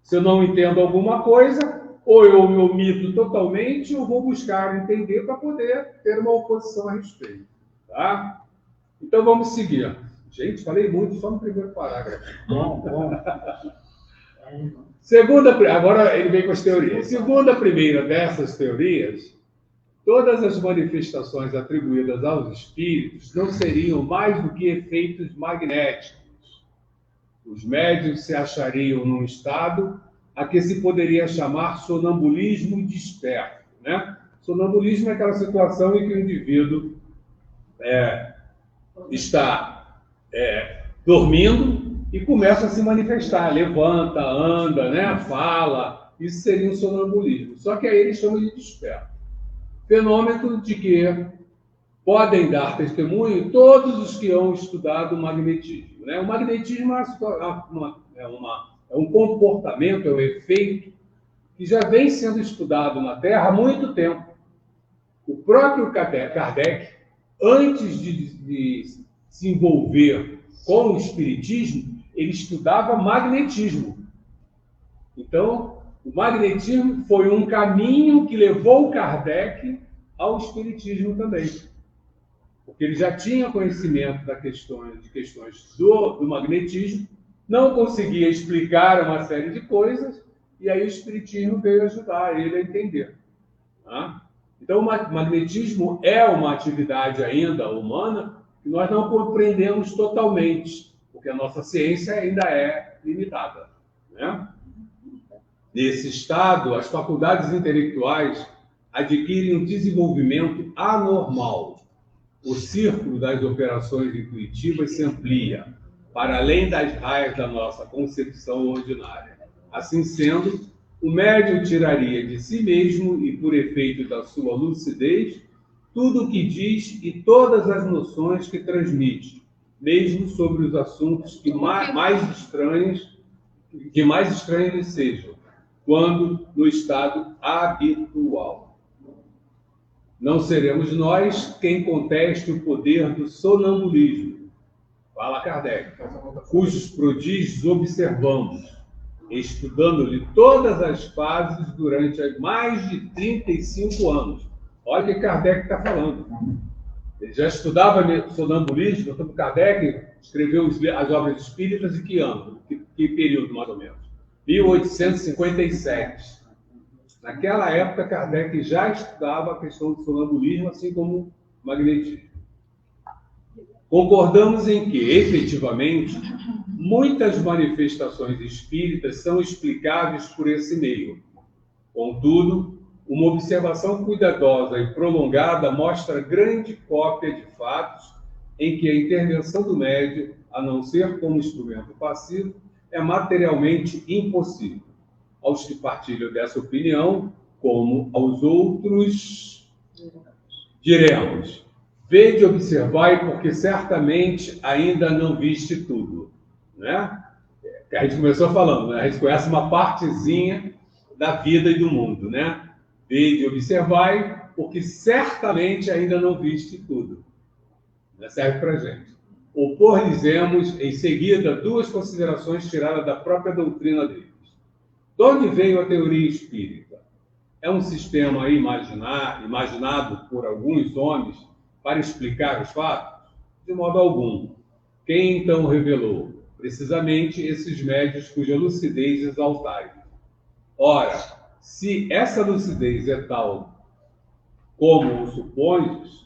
Se eu não entendo alguma coisa, ou eu me omito totalmente, ou vou buscar entender para poder ter uma oposição a respeito. Tá? Então, vamos seguir. Gente, falei muito só no primeiro parágrafo. Bom. Agora ele vem com as teorias. Segundo a primeira dessas teorias, todas as manifestações atribuídas aos espíritos não seriam mais do que efeitos magnéticos. Os médiuns se achariam num estado a que se poderia chamar sonambulismo desperto. Né? Sonambulismo é aquela situação em que o indivíduo está dormindo e começa a se manifestar, levanta, anda, né? Fala. Isso seria um sonambulismo. Só que aí eles chamam de desperto. Fenômeno de que podem dar testemunho todos os que hão estudado o magnetismo. Né? O magnetismo é um comportamento, é um efeito que já vem sendo estudado na Terra há muito tempo. O próprio Kardec, antes de se envolver com o espiritismo, ele estudava magnetismo. Então, o magnetismo foi um caminho que levou o Kardec ao espiritismo também. Porque ele já tinha conhecimento de questões do magnetismo, não conseguia explicar uma série de coisas, e aí o espiritismo veio ajudar ele a entender. Tá? Então, o magnetismo é uma atividade ainda humana que nós não compreendemos totalmente, porque a nossa ciência ainda é limitada. Né? Nesse estado, as faculdades intelectuais adquirem um desenvolvimento anormal. O círculo das operações intuitivas se amplia para além das raias da nossa concepção ordinária. Assim sendo, o médium tiraria de si mesmo e por efeito da sua lucidez tudo o que diz e todas as noções que transmite, mesmo sobre os assuntos que mais estranhos lhe sejam, quando no estado habitual. Não seremos nós quem conteste o poder do sonambulismo, fala Kardec, cujos prodígios observamos, estudando-lhe todas as fases durante mais de 35 anos. Olha o que Kardec está falando. Ele já estudava sonambulismo, quando Kardec escreveu as obras espíritas em que ano? Que período, mais ou menos? 1857. Naquela época, Kardec já estudava a questão do sonambulismo, assim como o magnetismo. Concordamos em que, efetivamente, muitas manifestações espíritas são explicáveis por esse meio. Contudo, uma observação cuidadosa e prolongada mostra grande cópia de fatos em que a intervenção do médium, a não ser como instrumento passivo, é materialmente impossível. Aos que partilham dessa opinião, como aos outros, diremos: vede, observai, porque certamente ainda não viste tudo. Né? A gente começou falando, né? A gente conhece uma partezinha da vida e do mundo, né? Vede, observai, porque certamente ainda não viste tudo. Serve para a gente. Opor-lhes-emos, em seguida, duas considerações tiradas da própria doutrina deles. De onde veio a teoria espírita? É um sistema imaginado por alguns homens para explicar os fatos? De modo algum. Quem então revelou? Precisamente esses médios cuja lucidez exaltai. Ora, se essa lucidez é tal como o supões,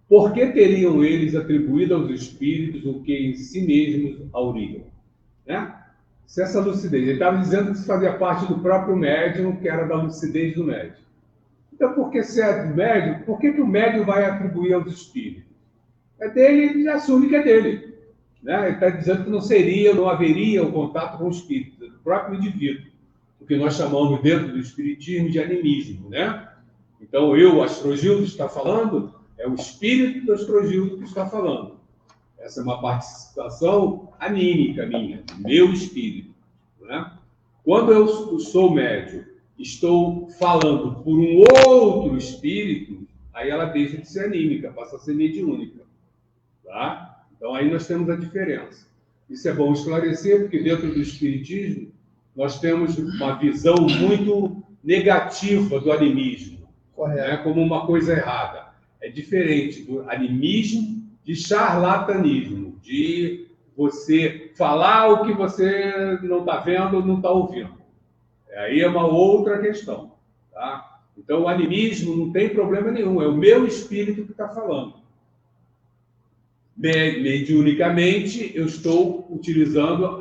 por que teriam eles atribuído aos espíritos o que em si mesmos auriam? Né? Se essa lucidez, ele estava dizendo que isso fazia parte do próprio médium, que era da lucidez do médium. Então, por que se é do médium, por que o médium vai atribuir aos espíritos? É dele, ele assume que é dele. Né? Ele está dizendo que não haveria o contato com o espírito, do próprio indivíduo, o que nós chamamos dentro do espiritismo de animismo. Né? Então, o Astrogildo, está falando, é o espírito do Astrogildo que está falando. Essa é uma participação anímica minha, meu espírito. Né? Quando eu sou médium, estou falando por um outro espírito, aí ela deixa de ser anímica, passa a ser mediúnica. Tá? Então aí nós temos a diferença. Isso é bom esclarecer, porque dentro do espiritismo nós temos uma visão muito negativa do animismo, né, como uma coisa errada. É diferente do animismo de charlatanismo, de você falar o que você não está vendo, não está ouvindo. Aí é uma outra questão. Tá? Então, o animismo não tem problema nenhum, é o meu espírito que está falando. Mediunicamente, eu estou utilizando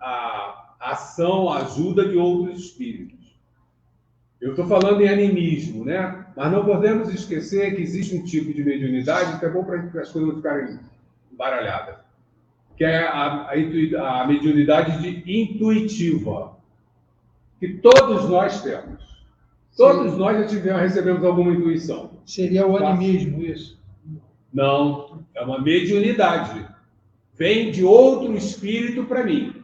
a ação, a ajuda de outros espíritos. Eu estou falando em animismo, né? Mas não podemos esquecer que existe um tipo de mediunidade que é bom para as coisas não ficarem embaralhadas, que é a mediunidade intuitiva, que todos nós temos. Todos nós já recebemos alguma intuição. Seria o animismo, isso? Não, é uma mediunidade. Vem de outro espírito para mim.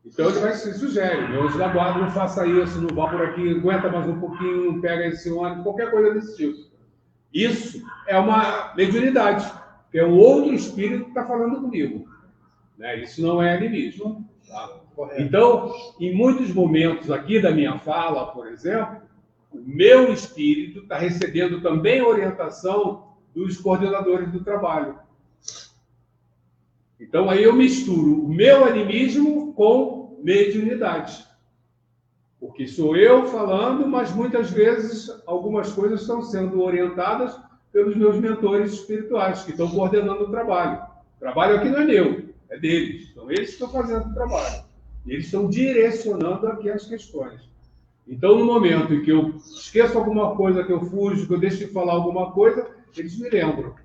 Então ele vai se sugere, meu anjo da guarda, não faça isso, não vá por aqui, aguenta mais um pouquinho, não pega esse ônibus, qualquer coisa desse tipo. Isso é uma mediunidade, que é um outro espírito que está falando comigo. Né? Isso não é animismo. Tá? Então, em muitos momentos aqui da minha fala, por exemplo, o meu espírito está recebendo também orientação dos coordenadores do trabalho. Então, aí eu misturo o meu animismo com mediunidade. Porque sou eu falando, mas muitas vezes algumas coisas estão sendo orientadas pelos meus mentores espirituais, que estão coordenando o trabalho. O trabalho aqui não é meu, é deles. São eles que estão fazendo o trabalho. E eles estão direcionando aqui as questões. Então, no momento em que eu esqueço alguma coisa, que eu fujo, que eu deixo de falar alguma coisa, eles me lembram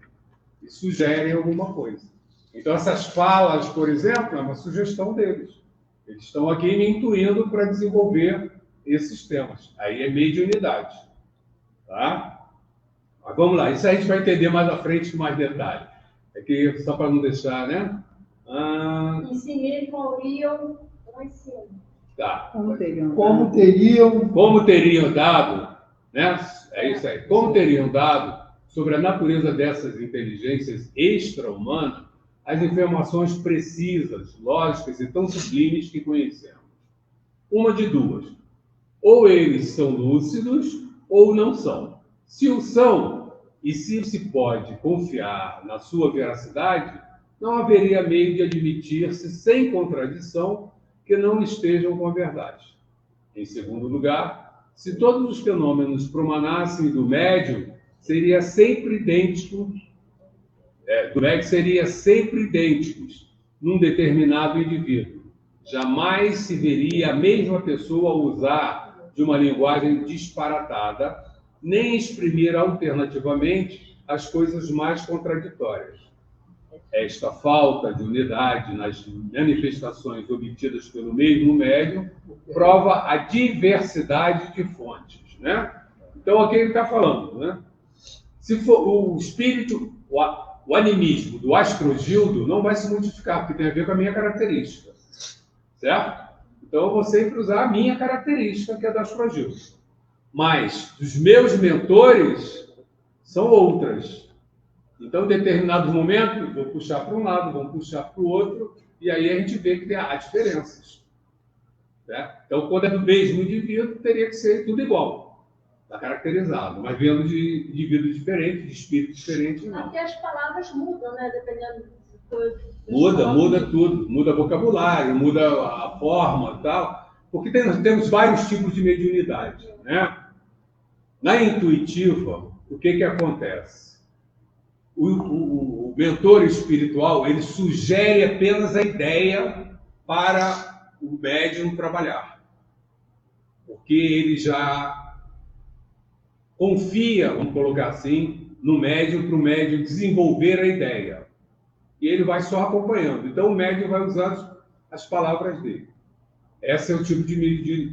e sugerem alguma coisa. Então, essas falas, por exemplo, é uma sugestão deles. Eles estão aqui me intuindo para desenvolver esses temas. Aí é mediunidade. Tá? Mas vamos lá, isso a gente vai entender mais à frente com mais detalhe. É que, só para não deixar, né? Em si mesmo hauriam o ensino. Tá. Como teriam dado, né? É isso aí. Como teriam dado sobre a natureza dessas inteligências extra-humanas as informações precisas, lógicas e tão sublimes que conhecemos? Uma de duas. Ou eles são lúcidos, ou não são. Se o são, e se pode confiar na sua veracidade, não haveria meio de admitir-se sem contradição que não estejam com a verdade. Em segundo lugar, se todos os fenômenos promanassem do médium, seria sempre idêntico num determinado indivíduo. Jamais se veria a mesma pessoa usar de uma linguagem disparatada, nem exprimir alternativamente as coisas mais contraditórias. Esta falta de unidade nas manifestações obtidas pelo mesmo médium prova a diversidade de fontes. Né? Então, aqui ele está falando, né? Se for o espírito, o animismo do Astrogildo não vai se modificar, porque tem a ver com a minha característica. Certo? Então, eu vou sempre usar a minha característica, que é do Astrogildo. Mas, os meus mentores são outras. Então, em determinados momentos, vou puxar para um lado, vou puxar para o outro, e aí a gente vê que há diferenças. Certo? Então, quando é do mesmo indivíduo, teria que ser tudo igual. Está caracterizado, mas vendo de indivíduos diferentes, de espíritos diferentes, não. Até as palavras mudam, né? Dependendo Muda tudo. Muda vocabulário, muda a forma e tal. Porque temos vários tipos de mediunidade. Né? Na intuitiva, o que acontece? O mentor espiritual, ele sugere apenas a ideia para o médium trabalhar. Porque ele já confia, vamos colocar assim, no médium para o médium desenvolver a ideia. E ele vai só acompanhando. Então o médium vai usar as palavras dele. Esse é o tipo de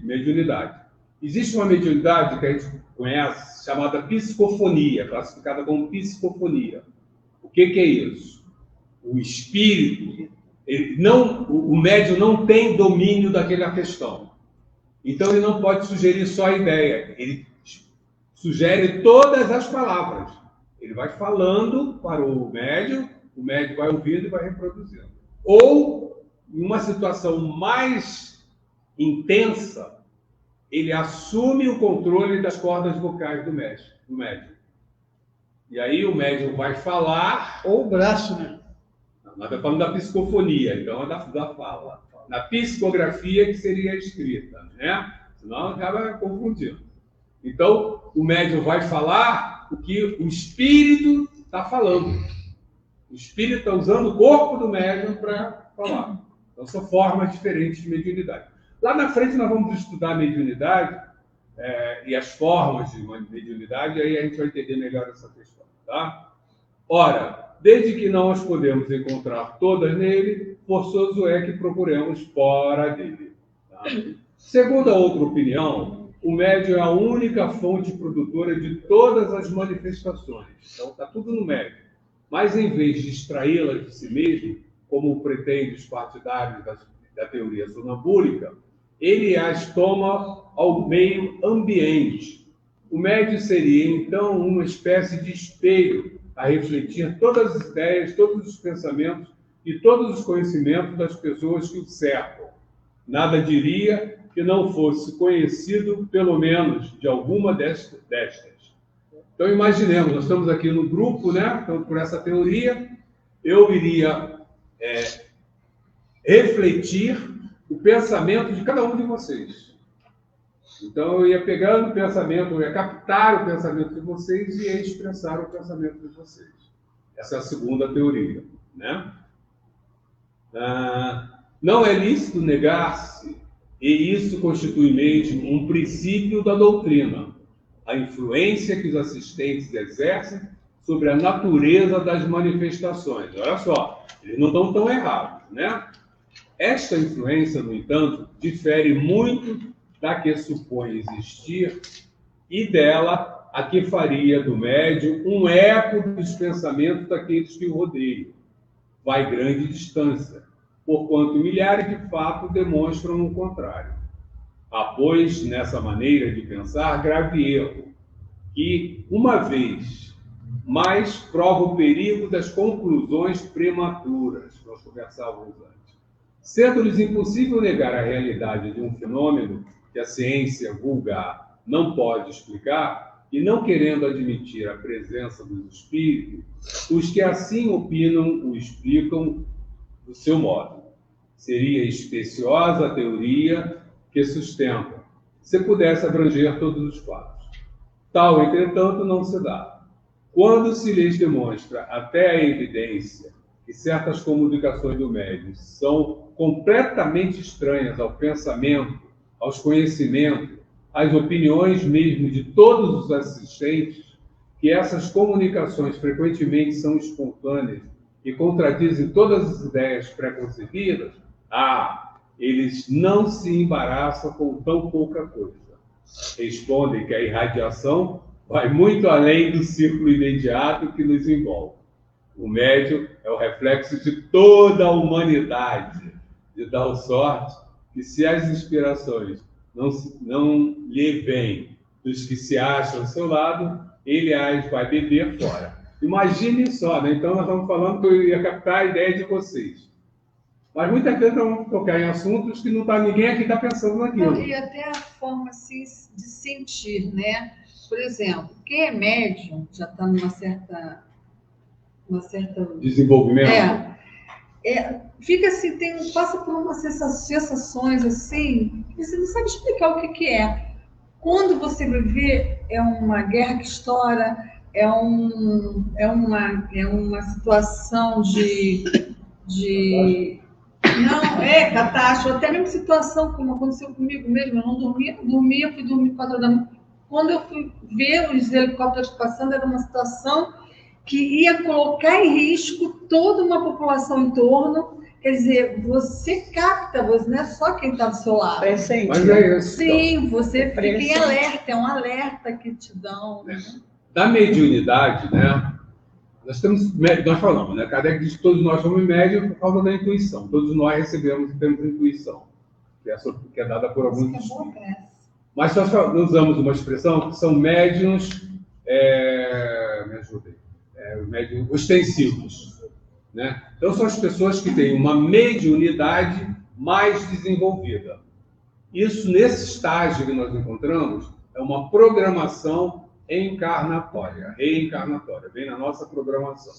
mediunidade. Existe uma mediunidade que a gente conhece, chamada psicofonia, classificada como psicofonia. O que é isso? O espírito, o médium não tem domínio daquela questão. Então ele não pode sugerir só a ideia, ele sugere todas as palavras. Ele vai falando para o médium vai ouvindo e vai reproduzindo. Ou, em uma situação mais intensa, ele assume o controle das cordas vocais do médium. E aí o médium vai falar... Ou o braço, né? Nós estamos falando da psicofonia, então é da fala. Na psicografia, que seria a escrita, né? Senão acaba confundindo. Então, o médium vai falar o que o espírito está falando. O espírito está usando o corpo do médium para falar. Então, são formas diferentes de mediunidade. Lá na frente, nós vamos estudar a mediunidade e as formas de mediunidade, e aí a gente vai entender melhor essa questão, tá? Ora, desde que não as podemos encontrar todas nele, forçoso é que procuremos fora dele. Tá? Segundo a outra opinião, o médium é a única fonte produtora de todas as manifestações. Então, está tudo no médium. Mas, em vez de extraí-las de si mesmo, como pretendem os partidários da teoria sonambúlica, ele as toma ao meio ambiente. O médium seria, então, uma espécie de espelho a refletir todas as ideias, todos os pensamentos e todos os conhecimentos das pessoas que o cercam. Nada diria que não fosse conhecido, pelo menos, de alguma destas. Então, imaginemos, nós estamos aqui no grupo, né? Então, por essa teoria, eu iria refletir o pensamento de cada um de vocês. Então, eu ia pegando o pensamento, eu ia captar o pensamento de vocês e ia expressar o pensamento de vocês. Essa é a segunda teoria, né? Não é lícito negar-se, e isso constitui mesmo um princípio da doutrina, a influência que os assistentes exercem sobre a natureza das manifestações. Olha só, eles não estão tão errados, né? Esta influência, no entanto, difere muito da que supõe existir e dela a que faria do médium um eco dos pensamentos daqueles que o rodeiam. Vai grande distância, porquanto milhares de fatos demonstram o contrário. Há, pois, nessa maneira de pensar, grave erro, que, uma vez mais, prova o perigo das conclusões prematuras, que nós conversávamos antes. Sendo-lhes impossível negar a realidade de um fenômeno que a ciência vulgar não pode explicar, e não querendo admitir a presença dos espíritos, os que assim opinam o explicam do seu modo. Seria especiosa a teoria que sustenta, se pudesse abranger todos os fatos. Tal, entretanto, não se dá. Quando se lhes demonstra até a evidência que certas comunicações do médium são completamente estranhas ao pensamento, aos conhecimentos, às opiniões mesmo de todos os assistentes, que essas comunicações frequentemente são espontâneas e contradizem todas as ideias preconcebidas, eles não se embaraçam com tão pouca coisa. Respondem que a irradiação vai muito além do círculo imediato que nos envolve. O médium é o reflexo de toda a humanidade, de tal sorte que, se as inspirações não lhe vêm dos que se acham ao seu lado, ele as vai beber fora. Imagine só, né? Então nós estamos falando que eu ia captar a ideia de vocês. Mas muitas vezes vamos tocar em assuntos que ninguém aqui está pensando naquilo. E até a forma assim, de sentir, né? Por exemplo, quem é médium já está numa certa desenvolvimento. Fica assim, passa por umas sensações assim, que você não sabe explicar o que é. Quando você vai ver, é uma guerra que estoura, é uma situação de catástrofe, até mesmo situação como aconteceu comigo mesmo, eu não dormia, fui dormir 4 horas da manhã. Quando eu fui ver os helicópteros passando, era uma situação que ia colocar em risco toda uma população em torno. Quer dizer, você capta, você não é só quem está do seu lado. Presente. Mas é isso. Sim, você fica em alerta, é um alerta que te dão. Né? Da mediunidade, né? Nós falamos, né? Kardec diz que todos nós somos médios por causa da intuição. Todos nós recebemos e temos intuição, que é dada por alguns espíritos. Mas nós usamos uma expressão que são médiuns, me ajudem, médiuns ostensivos, né? Então são as pessoas que têm uma mediunidade mais desenvolvida. Isso, nesse estágio que nós encontramos, é uma programação encarnatória, reencarnatória, vem na nossa programação,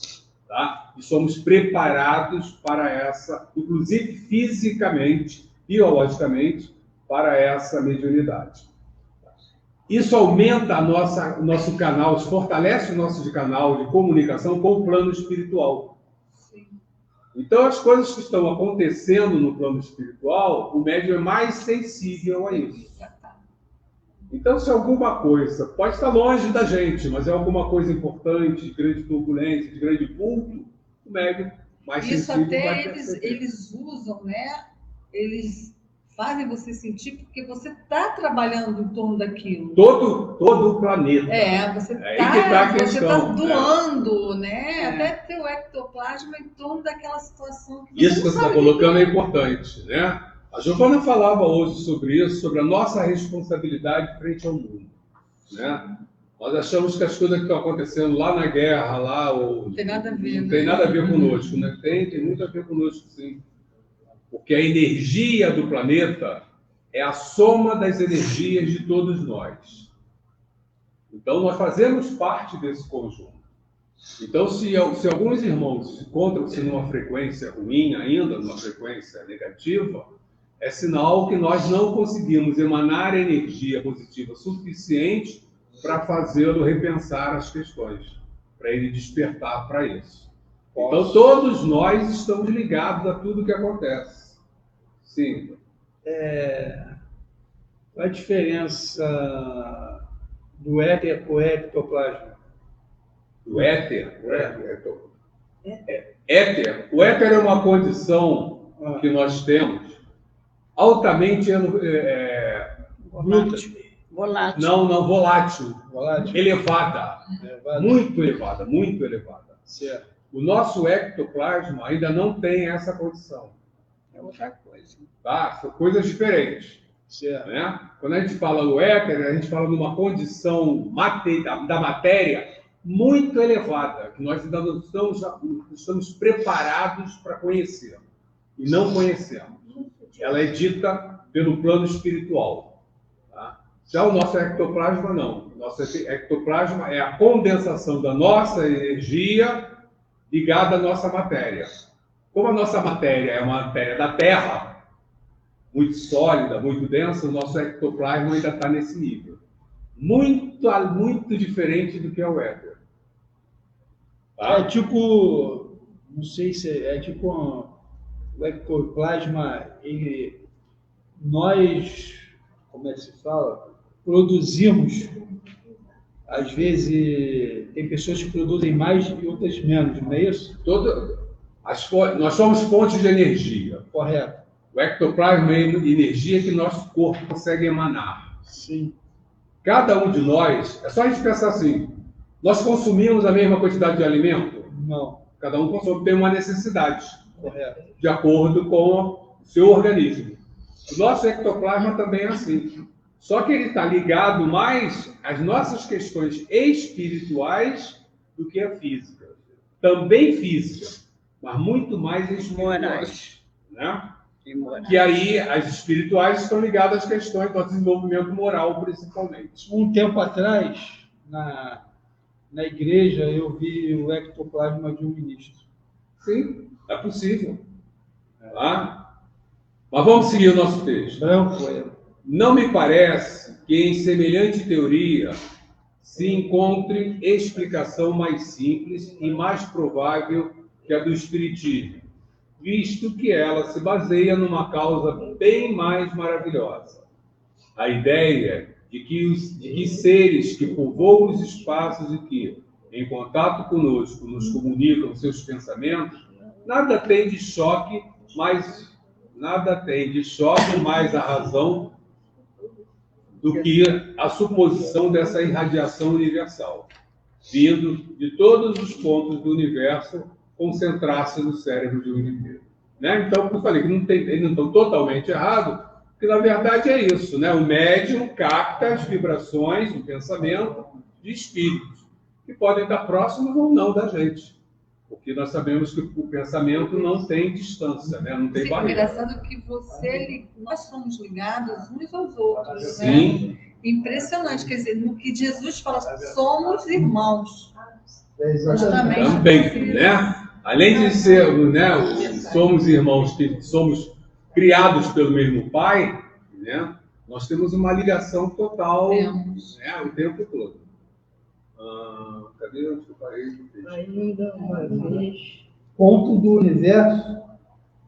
tá? E somos preparados para essa, inclusive fisicamente, biologicamente, para essa mediunidade. Isso aumenta o nosso canal, fortalece o nosso canal de comunicação com o plano espiritual. Sim. Então, as coisas que estão acontecendo no plano espiritual, o médium é mais sensível a isso. Então, se alguma coisa pode estar longe da gente, mas é alguma coisa importante, de grande turbulência, de grande vulto, o médium mais Isso sensível até vai perceber. eles usam, né? Eles fazem você sentir porque você está trabalhando em torno daquilo. Todo o planeta. Você É aí que tá a questão, doando, né? Até teu ectoplasma em torno daquela situação. Que Isso que você está colocando é importante, né? A Giovana falava hoje sobre isso, sobre a nossa responsabilidade frente ao mundo, né? Nós achamos que as coisas que estão acontecendo lá na guerra, não tem nada a ver, não tem nada a ver conosco, né? Tem muito a ver conosco, sim. Porque a energia do planeta é a soma das energias de todos nós. Então, nós fazemos parte desse conjunto. Então, se alguns irmãos encontram-se numa frequência ruim ainda, numa frequência negativa, é sinal que nós não conseguimos emanar energia positiva suficiente para fazê-lo repensar as questões, para ele despertar para isso. Então, todos nós estamos ligados a tudo que acontece. Sim. Qual a diferença do éter para o ectoplasma? Do éter? Éter. O éter é uma condição que nós temos altamente volátil. Não, volátil. Volátil? Elevada. Muito elevada, muito elevada. Certo. O nosso ectoplasma ainda não tem essa condição. É outra coisa. Tá? São coisas diferentes. Certo. Né? Quando a gente fala do éter, a gente fala de uma condição da matéria muito elevada, que nós ainda não estamos preparados para conhecer. E não conhecemos. Ela é dita pelo plano espiritual. Tá? Já o nosso ectoplasma, não. O nosso ectoplasma é a condensação da nossa energia ligada à nossa matéria. Como a nossa matéria é uma matéria da Terra, muito sólida, muito densa, o nosso ectoplasma ainda está nesse nível. Muito diferente do que é o éter. Tá? É tipo, não sei se é tipo o ectoplasma, nós, como é que se fala, produzimos, às vezes tem pessoas que produzem mais e outras menos, não é isso? Nós somos fontes de energia. Correto. O ectoplasma é energia que nosso corpo consegue emanar. Sim. Cada um de nós, é só a gente pensar assim, nós consumimos a mesma quantidade de alimento? Não. Cada um consome, tem uma necessidade. Correto. De acordo com o seu organismo. O nosso ectoplasma também é assim. Só que ele está ligado mais às nossas questões espirituais do que a física. Também física, mas muito mais espirituais. Né? Que aí as espirituais estão ligadas às questões do desenvolvimento moral, principalmente. Um tempo atrás, na igreja, eu vi o ectoplasma de um ministro. Sim, é possível. Tá? Mas vamos seguir o nosso texto. Branco. Não me parece que em semelhante teoria se encontre explicação mais simples e mais provável que a do Espiritismo, visto que ela se baseia numa causa bem mais maravilhosa. A ideia de que seres que povoam os espaços e que, em contato conosco, nos comunicam seus pensamentos, nada tem de choque mais a razão do que a suposição dessa irradiação universal, vindo de todos os pontos do universo concentrar-se no cérebro de um indivíduo. Né? Então, como eu falei, eles não estão totalmente errados, porque na verdade é isso, né? O médium capta as vibrações, o pensamento de espíritos, que podem estar próximos ou não da gente. Porque nós sabemos que o pensamento não tem distância, né? Não tem Sim, barreira. engraçado que nós somos ligados uns aos outros, Sim. né? Impressionante, quer dizer, no que Jesus fala, somos irmãos. Justamente. Também, né? Além de ser, né, somos irmãos que somos criados pelo mesmo Pai, né? Nós temos uma ligação total, né, o tempo todo. Cadê onde eu parei? Ainda uma vez. Ponto do universo.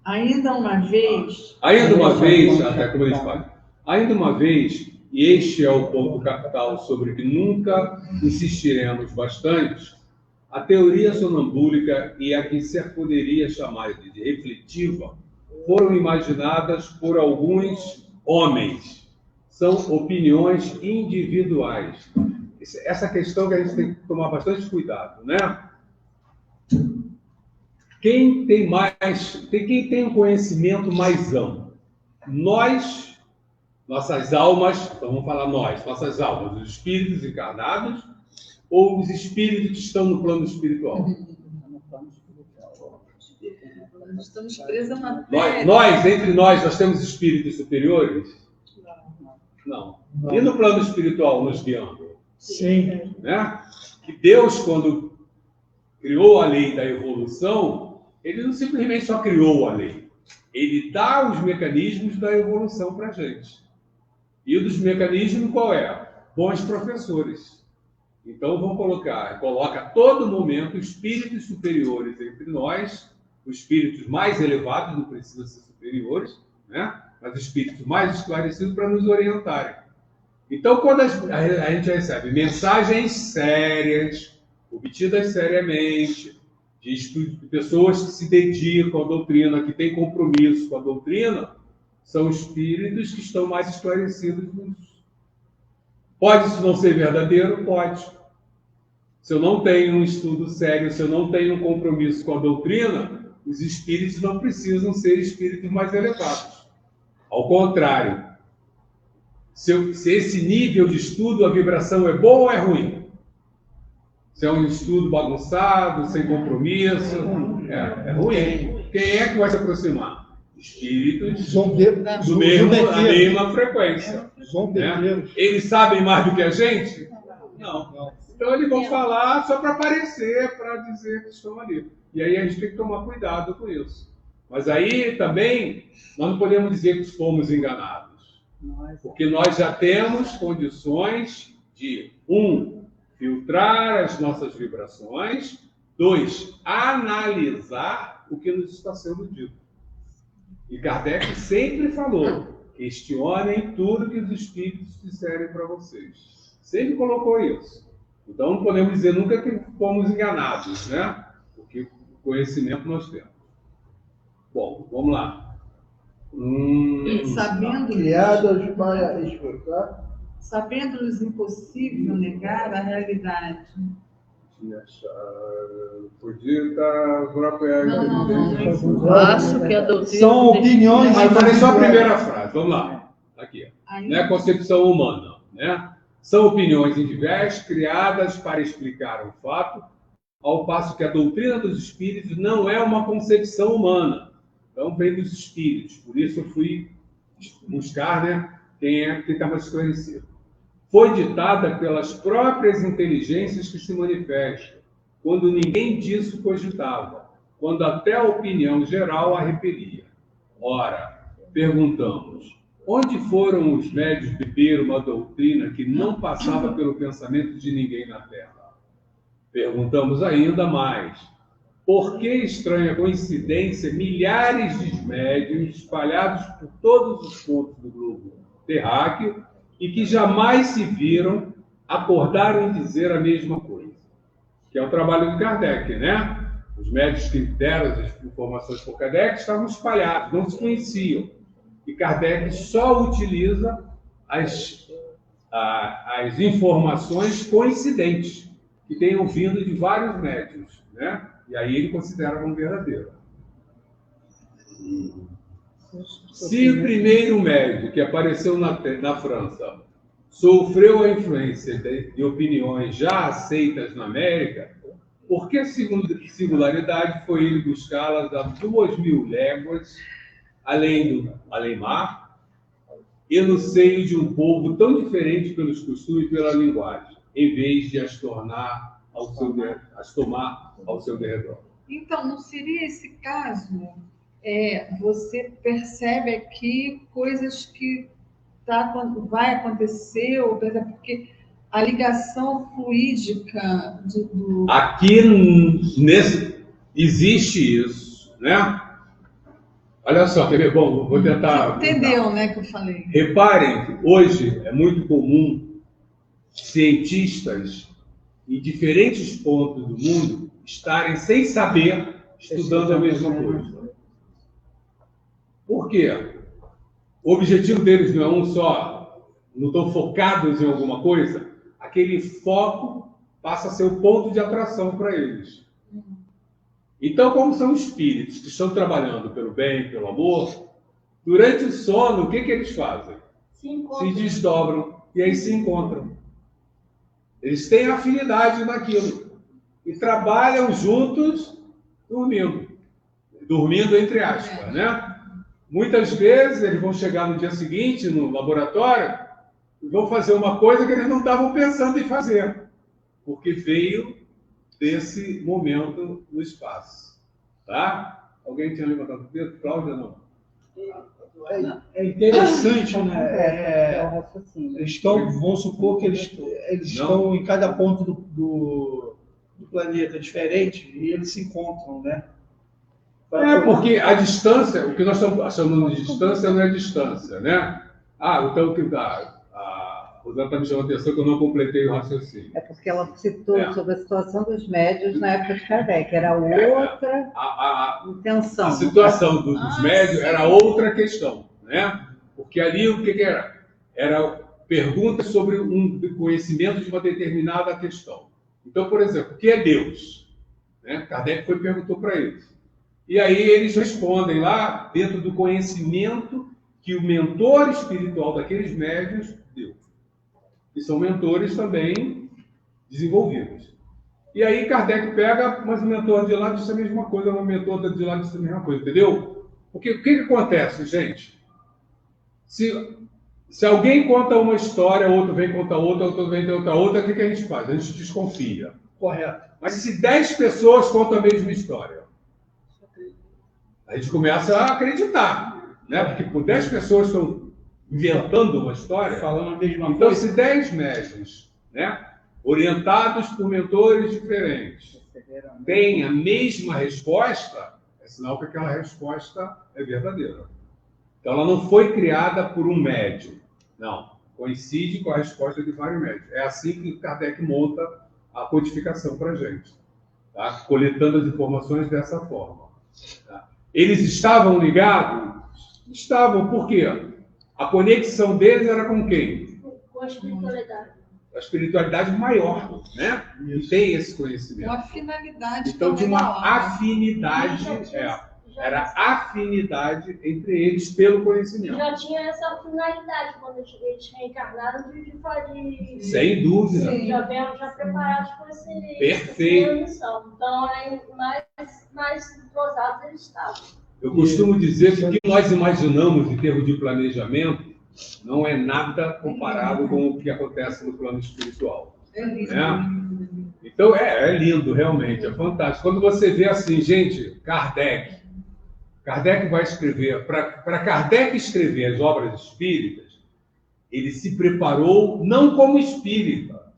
Ainda uma vez. Ainda uma vez, até como eles falam, ainda uma vez, e este é o ponto capital sobre o que nunca insistiremos bastante, a teoria sonambúlica e a que se poderia chamar de refletiva foram imaginadas por alguns homens. São opiniões individuais. Essa questão que a gente tem que tomar bastante cuidado, né? Quem tem um conhecimento mais amplo? Nossas almas, então vamos falar nossas almas, os espíritos encarnados ou os espíritos que estão no plano espiritual? Nós estamos presos a uma terra. Entre nós temos espíritos superiores? Não. E no plano espiritual nos guiando? Sim. Né? Que Deus, quando criou a lei da evolução, ele não simplesmente só criou a lei. Ele dá os mecanismos da evolução para a gente. E um dos mecanismos qual é? Bons professores. Então vamos coloca a todo momento espíritos superiores entre nós, os espíritos mais elevados, não precisam ser superiores, né? Mas espíritos mais esclarecidos para nos orientarem. Então, quando a gente recebe mensagens sérias, obtidas seriamente, de pessoas que se dedicam à doutrina, que têm compromisso com a doutrina, são espíritos que estão mais esclarecidos. Pode isso não ser verdadeiro? Pode. Se eu não tenho um estudo sério, se eu não tenho um compromisso com a doutrina, os espíritos não precisam ser espíritos mais elevados. Ao contrário, se esse nível de estudo, a vibração é boa ou é ruim? Se é um estudo bagunçado, sem compromisso, é ruim. Quem é que vai se aproximar? Espíritos da mesma frequência. Né? Eles sabem mais do que a gente? Não. Então eles vão falar só para aparecer, para dizer que estão ali. E aí a gente tem que tomar cuidado com isso. Mas aí também nós não podemos dizer que fomos enganados. Porque nós já temos condições de, filtrar as nossas vibrações, 2, analisar o que nos está sendo dito. E Kardec sempre falou, questionem tudo que os espíritos disserem para vocês. Sempre colocou isso. Então não podemos dizer nunca que fomos enganados, né? Porque conhecimento nós temos. Bom, vamos lá. Criadas para explicar. Sabendo-nos impossível negar a realidade. Podia estar própria. Não. Acho que a doutrina. São opiniões. Mas falei só a primeira frase. Vamos lá. Aqui. Não é concepção humana, né? São opiniões individuais criadas para explicar um fato, ao passo que a doutrina dos espíritos não é uma concepção humana. Então, vem dos espíritos. Por isso eu fui buscar, né, quem está mais esclarecido. Foi ditada pelas próprias inteligências que se manifestam, quando ninguém disso cogitava, quando até a opinião geral a repelia. Ora, perguntamos, onde foram os médios beber uma doutrina que não passava pelo pensamento de ninguém na Terra? Perguntamos ainda mais, por que estranha coincidência milhares de médiuns espalhados por todos os pontos do globo terráqueo e que jamais se viram, acordaram em dizer a mesma coisa? Que é o trabalho de Kardec, né? Os médiuns que deram as informações por Kardec estavam espalhados, não se conheciam. E Kardec só utiliza as informações coincidentes, que tenham vindo de vários médiuns, né? E aí ele considera como verdadeiro. Se o primeiro médium que apareceu na França sofreu a influência de opiniões já aceitas na América, Por que singularidade foi ele buscá-las a 2.000 léguas, além mar, e no seio de um povo tão diferente pelos costumes e pela linguagem, em vez de as tomar ao seu derredor? Então, não seria esse caso? Você percebe aqui coisas que vai acontecer, ou porque a ligação fluídica Aqui existe isso, né? Olha só, quer ver? Bom, vou tentar... Você entendeu, né, que eu falei? Reparem que hoje é muito comum cientistas em diferentes pontos do mundo estarem sem saber estudando a mesma coisa. Por quê? O objetivo deles não é um só, não estão focados em alguma coisa, aquele foco passa a ser o ponto de atração para eles. Então, como são espíritos que estão trabalhando pelo bem, pelo amor, durante o sono, o que eles fazem? Se desdobram e aí se encontram. Eles têm afinidade naquilo e trabalham juntos dormindo entre aspas, né? Muitas vezes eles vão chegar no dia seguinte no laboratório e vão fazer uma coisa que eles não estavam pensando em fazer, porque veio desse momento no espaço. Tá? Alguém tinha levantado o dedo? Cláudia, não? É interessante, né? É o raciocínio. Eles estão, vamos supor que eles estão em cada ponto do planeta diferente e eles se encontram, né? Porque a distância, o que nós estamos chamando de distância não é distância, né? Então o que dá? A Rosana está me chamando a atenção que eu não completei o raciocínio. É porque ela citou sobre a situação dos médios na época de Kardec, era outra intenção. A situação dos médios era outra questão, né? Porque ali o que era? Era perguntas sobre um conhecimento de uma determinada questão. Então, por exemplo, o que é Deus? Né? Kardec perguntou para eles. E aí eles respondem lá, dentro do conhecimento que o mentor espiritual daqueles médios deu. E são mentores também desenvolvidos. E aí Kardec pega, mas o mentor de lá disse a mesma coisa, o mentor de lá disse a mesma coisa, entendeu? Porque o que acontece, gente? Se alguém conta uma história, outro vem contar outra, outro vem contar outra, o que a gente faz? A gente desconfia. Correto. Mas se 10 pessoas contam a mesma história, a gente começa a acreditar, né? Porque por 10 pessoas estão inventando uma história, Falando a mesma então coisa. se 10 médiuns, né, orientados por mentores diferentes, têm a mesma resposta, é sinal que aquela resposta é verdadeira. Então ela não foi criada por um médium, não. Coincide com a resposta de vários médiums. É assim que Kardec monta a codificação para a gente, tá? Coletando as informações dessa forma. Tá? Eles estavam ligados? Estavam, por quê? A conexão deles era com quem? Com a espiritualidade. A espiritualidade maior, né? E tem esse conhecimento. Uma finalidade. Então, de também uma maior, né? afinidade, era afinidade entre eles pelo conhecimento. Já tinha essa finalidade quando eles reencarnaram de Sem dúvida. Sim. já vieram já preparados com esse Perfeito. essa missão. Então, mais dosados eles estavam. Eu costumo dizer que o que nós imaginamos em termos de planejamento não é nada comparado com o que acontece no plano espiritual. Né? Então, é lindo, realmente, é fantástico. Quando você vê assim, gente, Kardec vai escrever, para Kardec escrever as obras espíritas, ele se preparou não como espírita,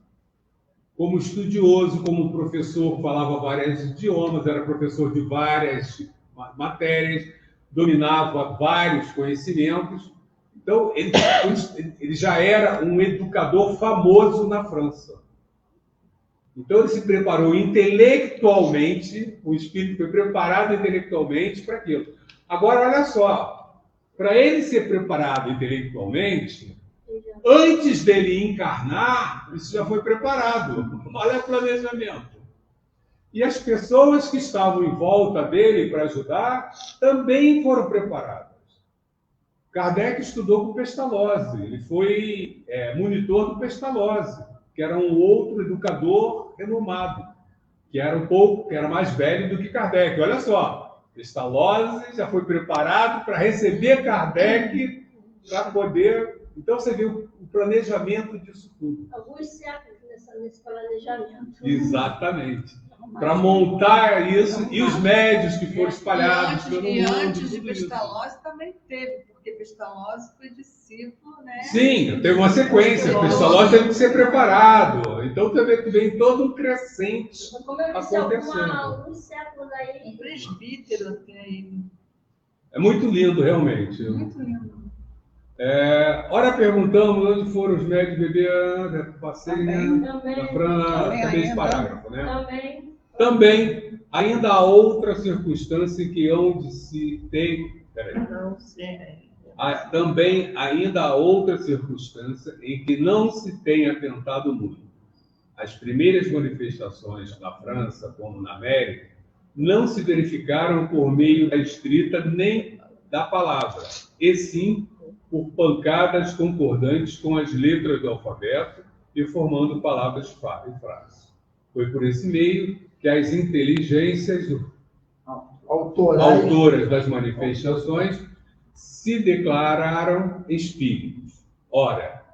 como estudioso, como professor, falava vários idiomas, era professor de várias matérias, dominava vários conhecimentos. Então, ele já era um educador famoso na França. Então, ele se preparou intelectualmente, o espírito foi preparado intelectualmente para aquilo. Agora, olha só, para ele ser preparado intelectualmente, antes dele encarnar, isso já foi preparado. Olha o planejamento. E as pessoas que estavam em volta dele para ajudar também foram preparadas. Kardec estudou com Pestalozzi, ele foi monitor do Pestalozzi, que era um outro educador renomado. que era mais velho do que Kardec. Olha só, Pestalozzi já foi preparado para receber Kardec para poder... Então você vê o planejamento disso tudo. Alguns séculos nesse planejamento. Exatamente. Para montar isso, e os médios que foram espalhados pelo mundo. E antes de tudo isso. Pestalozzi também teve, porque Pestalozzi foi discípulo, né? Sim, teve uma sequência. O Pestalozzi teve que ser preparado. Então teve que vem todo um crescente Como eu disse, acontecendo. alguns séculos aí. Um presbítero até ele. É muito lindo, realmente. Muito lindo. Ora perguntamos onde foram os médios beber, passei da Também. Fran, acabei esse parágrafo, né? Também. Também, ainda há outra circunstância em que hão de se ter... Não sei. Também ainda há outra circunstância em que não se tem atentado muito. As primeiras manifestações na França, como na América, não se verificaram por meio da escrita nem da palavra, e sim por pancadas concordantes com as letras do alfabeto e formando palavras e frases. Foi por esse meio que as inteligências autoras das manifestações se declararam espíritos. Ora,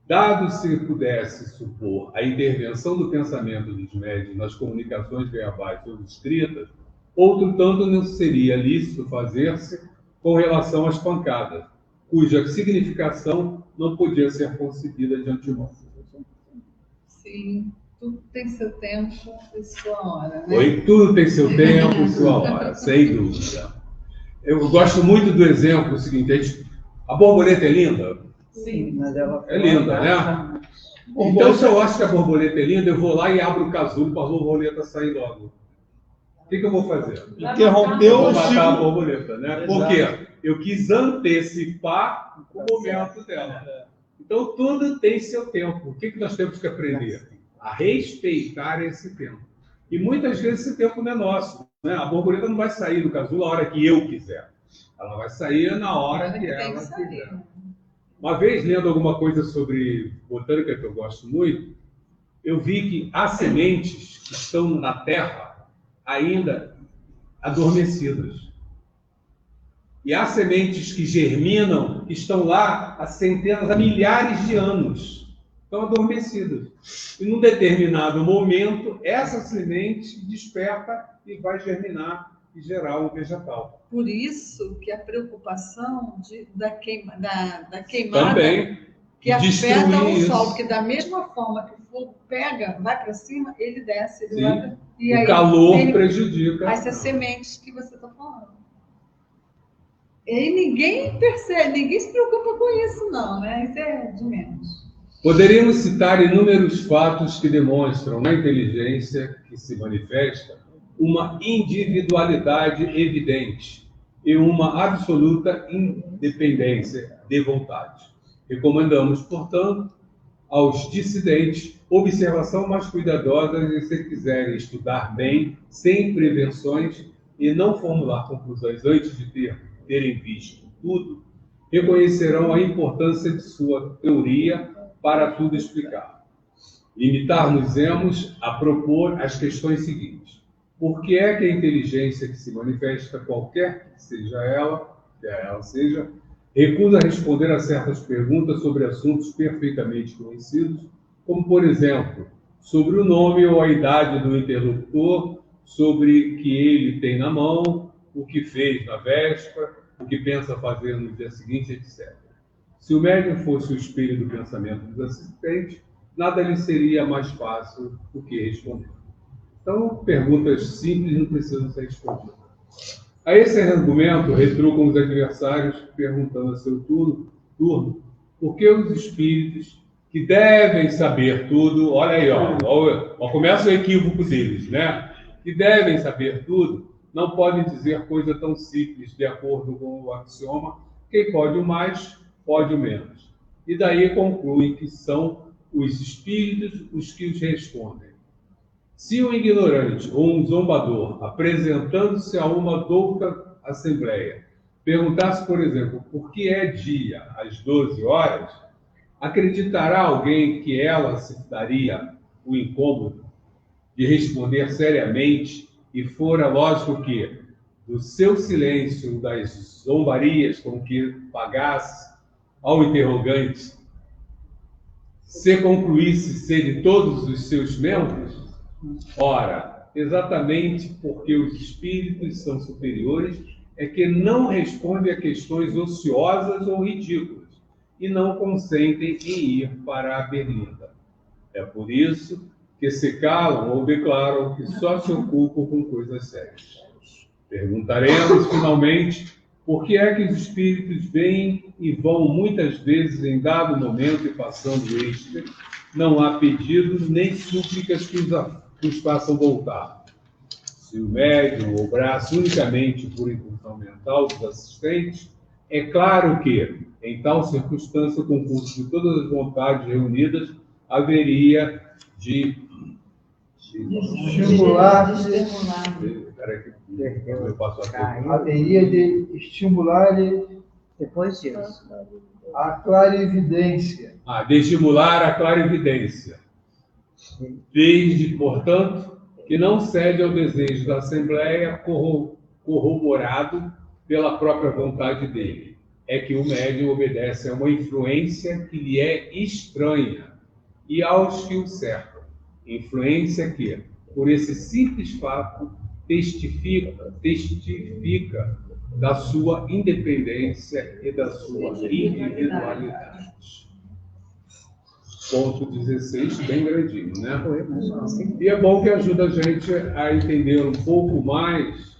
dado se pudesse supor a intervenção do pensamento dos médiuns nas comunicações verbais ou escritas, outro tanto não seria lícito fazer-se com relação às pancadas, cuja significação não podia ser concebida de antemão. Sim, tudo tem seu tempo e sua hora, né? Oi, tudo tem seu tempo e sua hora, sem dúvida. Eu gosto muito do exemplo seguinte: a borboleta é linda? Sim. Mas ela É linda, né? Então, se eu acho que a borboleta é linda, eu vou lá e abro o casulo para a borboleta sair logo. O que eu vou fazer? Interrompeu Vou o matar a ciclo. borboleta, né? Por quê? Eu quis antecipar o momento dela. Então, tudo tem seu tempo. O que nós temos que aprender? A respeitar esse tempo. E muitas vezes esse tempo não é nosso, né? A borboleta não vai sair do casulo a hora que eu quiser. Ela vai sair na hora que ela quiser. Uma vez, lendo alguma coisa sobre botânica, que eu gosto muito, eu vi que há sementes que estão na terra ainda adormecidas. E há sementes que germinam, que estão lá há centenas, há milhares de anos. Estão adormecidas. E num determinado momento, essa semente desperta e vai germinar e gerar um vegetal. Por isso que a preocupação da queimada Também que afeta destruir o isso. solo, porque da mesma forma que o fogo pega, vai para cima, ele desce, ele Sim. vai pra... E O aí calor ele... prejudica. essas sementes que você está falando. E aí ninguém percebe, ninguém se preocupa com isso, não, né? Isso é de menos. Poderíamos citar inúmeros fatos que demonstram na inteligência que se manifesta uma individualidade evidente e uma absoluta independência de vontade. Recomendamos, portanto, aos dissidentes observação mais cuidadosa e, se quiserem estudar bem, sem prevenções e não formular conclusões antes de terem visto tudo, reconhecerão a importância de sua teoria para tudo explicar. Limitar-nos-emos a propor as questões seguintes. Por que é que a inteligência que se manifesta, qualquer que seja ela, recusa responder a certas perguntas sobre assuntos perfeitamente conhecidos, como, por exemplo, sobre o nome ou a idade do interlocutor, sobre o que ele tem na mão, o que fez na véspera, o que pensa fazer no dia seguinte, etc. Se o médium fosse o espelho do pensamento dos assistentes, nada lhe seria mais fácil do que responder. Então, perguntas simples não precisam ser respondidas. A esse argumento retrucam os adversários, perguntando a seu turno, por que os espíritos que devem saber tudo, olha aí, ó, começa o equívoco deles, né? Que devem saber tudo, não podem dizer coisa tão simples, de acordo com o axioma, quem pode o mais, pode o menos. E daí concluem que são os espíritos os que os respondem. Se um ignorante ou um zombador, apresentando-se a uma douta assembleia, perguntasse, por exemplo, por que é dia às 12 horas, acreditará alguém que ela se daria o incômodo de responder seriamente e fora, lógico que, do seu silêncio, das zombarias com que pagasse ao interrogante, se concluísse ser de todos os seus membros, ora, exatamente porque os espíritos são superiores, é que não respondem a questões ociosas ou ridículas e não consentem em ir para a berlinda. É por isso que se calam ou declaram que só se ocupam com coisas sérias. Perguntaremos, finalmente, por que é que os espíritos vêm e vão muitas vezes em dado momento e passando este, não há pedidos nem súplicas que os façam voltar. Se o médium obrasse unicamente por impulsão mental dos assistentes, é claro que, em tal circunstância, o concurso de todas as vontades reunidas haveria de Estimular, Espera que eu passo a haveria de estimular Depois disso. a clarividência. de estimular a clarividência. Desde, portanto, que não cede ao desejo da Assembleia corroborado pela própria vontade dele. É que o médium obedece a uma influência que lhe é estranha e aos que o cercam. Influência que, por esse simples fato, testifica da sua independência e da sua individualidade. Ponto 16, bem grandinho, né? E é bom que ajuda a gente a entender um pouco mais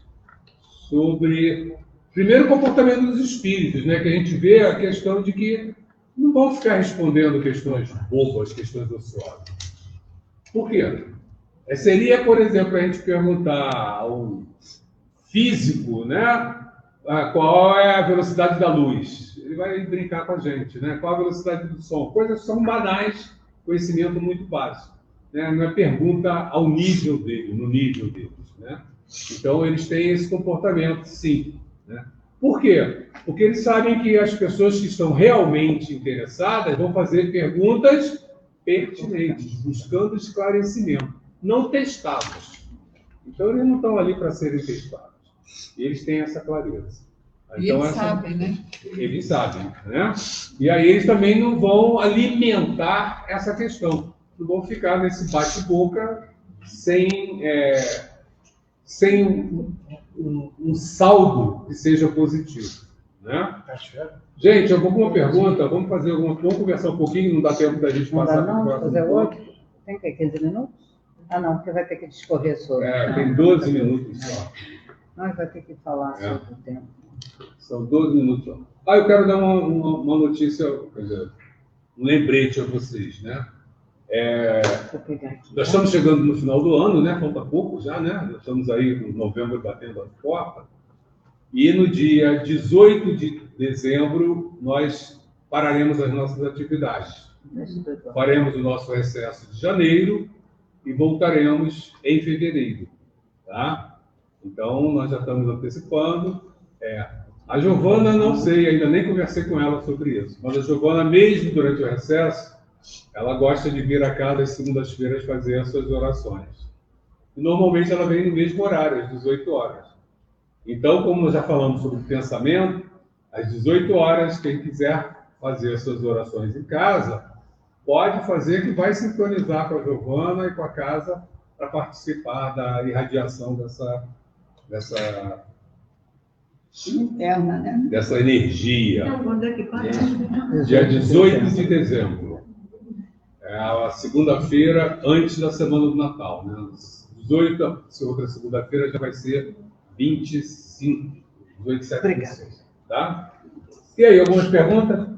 sobre, primeiro, o comportamento dos espíritos, né? Que a gente vê a questão de que não vão ficar respondendo questões bobas, questões ociosas. Por quê? Seria, por exemplo, a gente perguntar ao físico, né? Qual é a velocidade da luz? Ele vai brincar com a gente, né? Qual a velocidade do som? Coisas que são banais, conhecimento muito básico, né? Não é pergunta ao nível dele, no nível deles, né? Então, eles têm esse comportamento, sim, né? Por quê? Porque eles sabem que as pessoas que estão realmente interessadas vão fazer perguntas pertinentes, buscando esclarecimento, não testados. Então, eles não estão ali para serem testados. Eles têm essa clareza. Então, eles sabem, né? Eles sabem, né? E aí eles também não vão alimentar essa questão. Não vão ficar nesse bate-boca sem um saldo que seja positivo, né? Gente, alguma pergunta? Vamos conversar um pouquinho, não dá tempo da gente passar para o próximo fazer ponto. outro? Tem que 15 minutos? Ah, não, porque vai ter que discorrer sobre. Tem 12 minutos só. Não, vai ter que falar sobre o tempo. São 12 minutos só. Eu quero dar uma notícia, quer dizer, um lembrete a vocês, né? Vou pegar aqui. Nós estamos chegando no final do ano, né? Falta pouco já, né? Nós estamos aí em novembro batendo a porta. E no dia 18 de dezembro, nós pararemos as nossas atividades. Faremos o nosso recesso de janeiro e voltaremos em fevereiro, tá? Então, nós já estamos antecipando. A Giovana, não sei, ainda nem conversei com ela sobre isso, mas a Giovana, mesmo durante o recesso, ela gosta de vir a cada segundas-feiras fazer as suas orações. E normalmente ela vem no mesmo horário, às 18 horas. Então, como nós já falamos sobre o pensamento, às 18 horas, quem quiser fazer as suas orações em casa, pode fazer, que vai sincronizar com a Giovana e com a casa para participar da irradiação dessa Interna, né? dessa energia. Quando é que passa? Dia 18 de dezembro. É a segunda-feira antes da semana do Natal, né? 18, se outra segunda-feira já vai ser 25, 18 de setembro. Obrigada. Tá? E aí, algumas perguntas?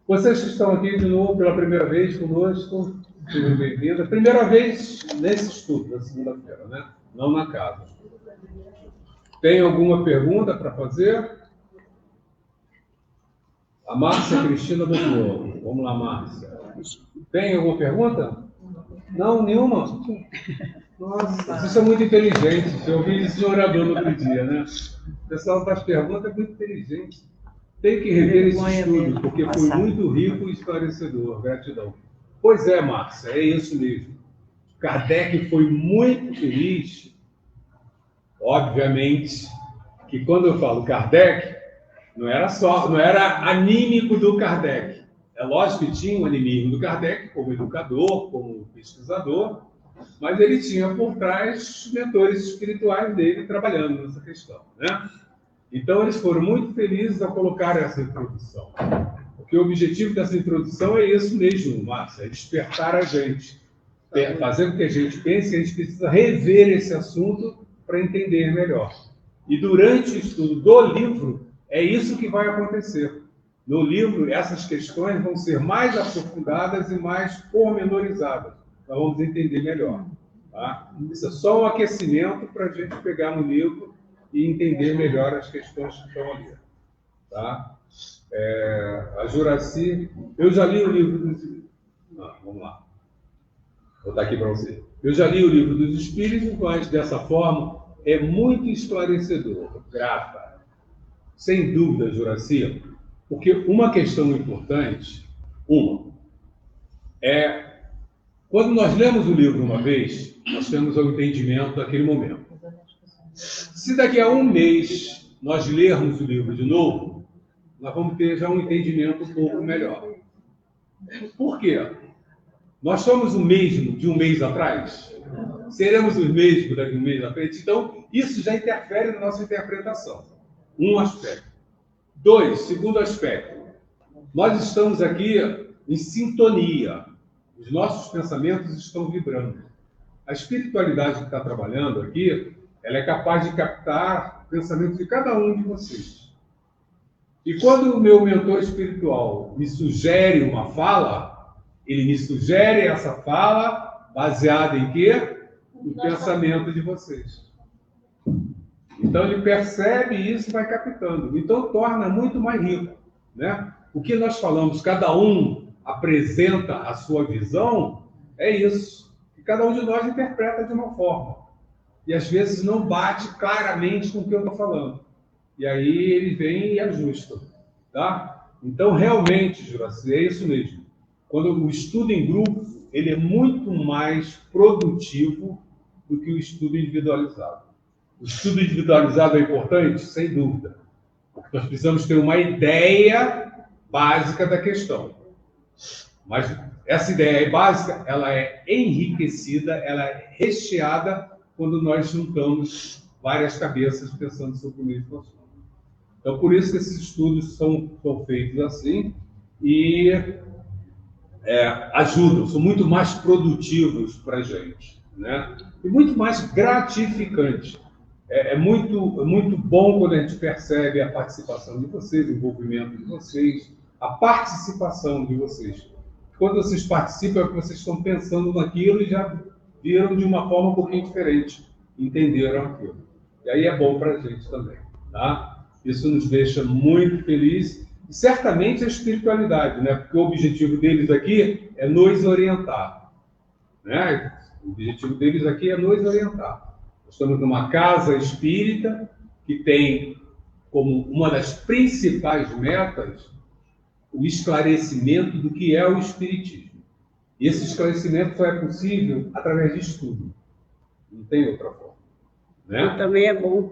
Vocês que estão aqui de novo pela primeira vez conosco, sejam bem-vindos. Primeira vez nesse estudo da segunda-feira, né? Não na casa. Tem alguma pergunta para fazer? A Márcia Cristina voltou. Vamos lá, Márcia. Tem alguma pergunta? Não, nenhuma? Nossa, vocês são muito inteligentes. Eu ouvi isso no orador no outro dia, né? O pessoal faz pergunta, é muito inteligente. Tem que rever esse estudo, porque foi muito rico e esclarecedor. Gratidão. Pois é, Márcia, é isso mesmo. Kardec foi muito feliz, obviamente, que quando eu falo Kardec, não era anímico do Kardec. É lógico que tinha um animismo do Kardec, como educador, como pesquisador, mas ele tinha por trás mentores espirituais dele trabalhando nessa questão, né? Então, eles foram muito felizes ao colocar essa introdução. Porque o objetivo dessa introdução é isso mesmo, Márcia, é despertar a gente, fazer com que a gente pense que a gente precisa rever esse assunto para entender melhor. E durante o estudo do livro, é isso que vai acontecer. No livro, essas questões vão ser mais aprofundadas e mais pormenorizadas. Nós vamos entender melhor. Tá? Isso é só um aquecimento para a gente pegar no livro e entender melhor as questões que estão ali. Tá? A Juraci, eu já li o livro dos... vamos lá. Vou botar aqui para você. Eu já li o livro dos Espíritos, mas dessa forma é muito esclarecedor. Grata. Sem dúvida, Juraci, porque uma questão importante, é quando nós lemos o livro uma vez, nós temos o entendimento daquele momento. Se daqui a um mês nós lermos o livro de novo, nós vamos ter já um entendimento um pouco melhor. Por quê? Nós somos o mesmo de um mês atrás? Seremos os mesmos daqui a um mês à frente? Então, isso já interfere na nossa interpretação. Um aspecto. Segundo aspecto. Nós estamos aqui em sintonia. Os nossos pensamentos estão vibrando. A espiritualidade que está trabalhando aqui, ela é capaz de captar o pensamento de cada um de vocês. E quando o meu mentor espiritual me sugere uma fala, ele me sugere essa fala baseada em quê? No pensamento de vocês. Então ele percebe isso e vai captando. Então torna muito mais rico, né? O que nós falamos, cada um apresenta a sua visão, é isso. E cada um de nós interpreta de uma forma. E às vezes não bate claramente com o que eu estou falando. E aí ele vem e ajusta. Tá? Então, realmente, Juraci, é isso mesmo. Quando o estudo em grupo, ele é muito mais produtivo do que o estudo individualizado. O estudo individualizado é importante? Sem dúvida. Nós precisamos ter uma ideia básica da questão. Mas essa ideia básica, ela é enriquecida, ela é recheada quando nós juntamos várias cabeças pensando sobre o mesmo assunto. Então, por isso que esses estudos são feitos assim e ajudam, são muito mais produtivos para a gente, né? E muito mais gratificantes. É muito bom quando a gente percebe a participação de vocês, o envolvimento de vocês, a participação de vocês. Quando vocês participam, é porque vocês estão pensando naquilo e já viram de uma forma um pouquinho diferente, entenderam aquilo. E aí é bom para a gente também, tá? Isso nos deixa muito felizes. E certamente a espiritualidade, né? Porque o objetivo deles aqui é nos orientar, né? O objetivo deles aqui é nos orientar. Nós estamos numa casa espírita que tem como uma das principais metas o esclarecimento do que é o espiritismo. E esse esclarecimento só é possível através de estudo. Não tem outra forma, né? E também é bom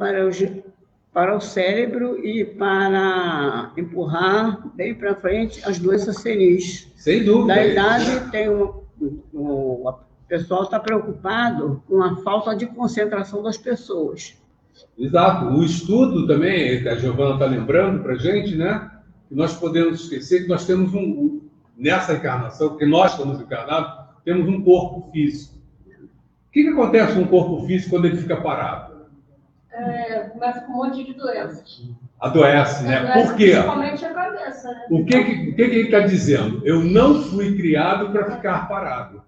para o cérebro e para empurrar bem para frente as doenças senis. Sem dúvida. Da idade, tem o pessoal está preocupado com a falta de concentração das pessoas. Exato. O estudo também, a Giovana está lembrando para a gente, né? Que nós podemos esquecer que nós temos nessa encarnação, porque nós estamos encarnados, temos um corpo físico. O que acontece com o corpo físico quando ele fica parado? Começa com um monte de doenças. Adoece, né? Por quê? Principalmente a cabeça, né? O que ele está dizendo? Eu não fui criado para ficar parado.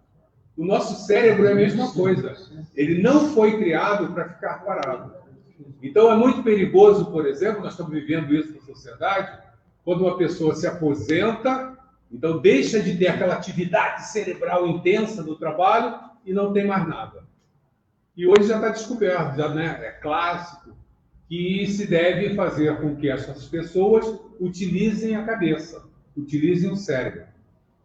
O nosso cérebro é a mesma coisa. Ele não foi criado para ficar parado. Então é muito perigoso, por exemplo, nós estamos vivendo isso na sociedade, quando uma pessoa se aposenta, então deixa de ter aquela atividade cerebral intensa do trabalho e não tem mais nada. E hoje já está descoberto, já, né, é clássico, que se deve fazer com que essas pessoas utilizem a cabeça, utilizem o cérebro.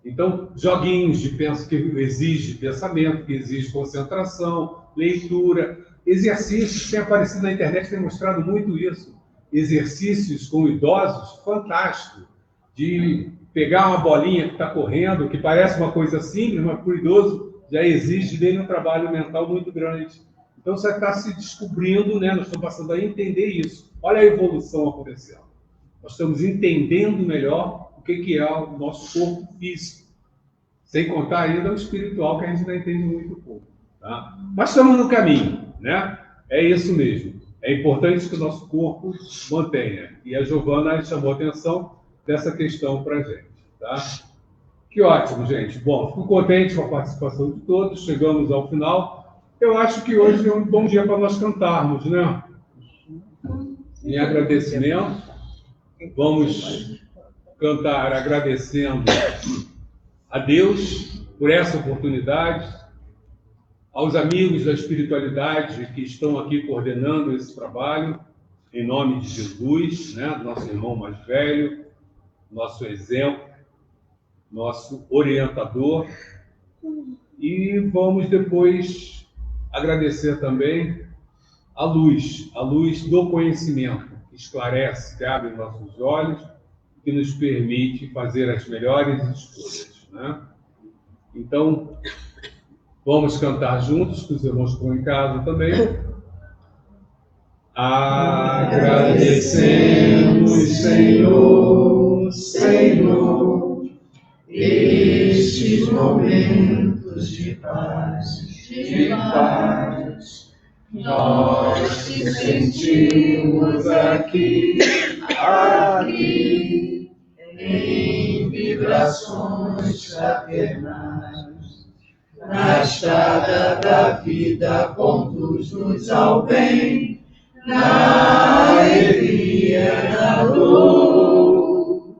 Então, joguinhos de que exige pensamento, que exige concentração, leitura, exercícios, tem aparecido na internet, tem mostrado muito isso. Exercícios com idosos, fantástico, de pegar uma bolinha que está correndo, que parece uma coisa simples, mas para o idoso já exige dele um trabalho mental muito grande. Então, você está se descobrindo, né? Nós estamos passando a entender isso. Olha a evolução acontecendo. Nós estamos entendendo melhor o que é o nosso corpo físico, sem contar ainda o espiritual, que a gente ainda entende muito pouco. Tá? Mas estamos no caminho, né? É isso mesmo. É importante que o nosso corpo mantenha. E a Giovana chamou a atenção dessa questão para a gente. Tá? Que ótimo, gente. Bom, fico contente com a participação de todos. Chegamos ao final. Eu acho que hoje é um bom dia para nós cantarmos, né? Em agradecimento, vamos cantar agradecendo a Deus por essa oportunidade, aos amigos da espiritualidade que estão aqui coordenando esse trabalho, em nome de Jesus, né? Nosso irmão mais velho, nosso exemplo, nosso orientador. E vamos depois agradecer também a luz do conhecimento, que esclarece, que abre nossos olhos, que nos permite fazer as melhores escolhas, né? Então, vamos cantar juntos, que os irmãos estão em casa também. Agradecemos, Senhor, Senhor, estes momentos de paz, nós que sentimos aqui, em vibrações fraternais, na estrada da vida conduz-nos ao bem, na alegria, na dor,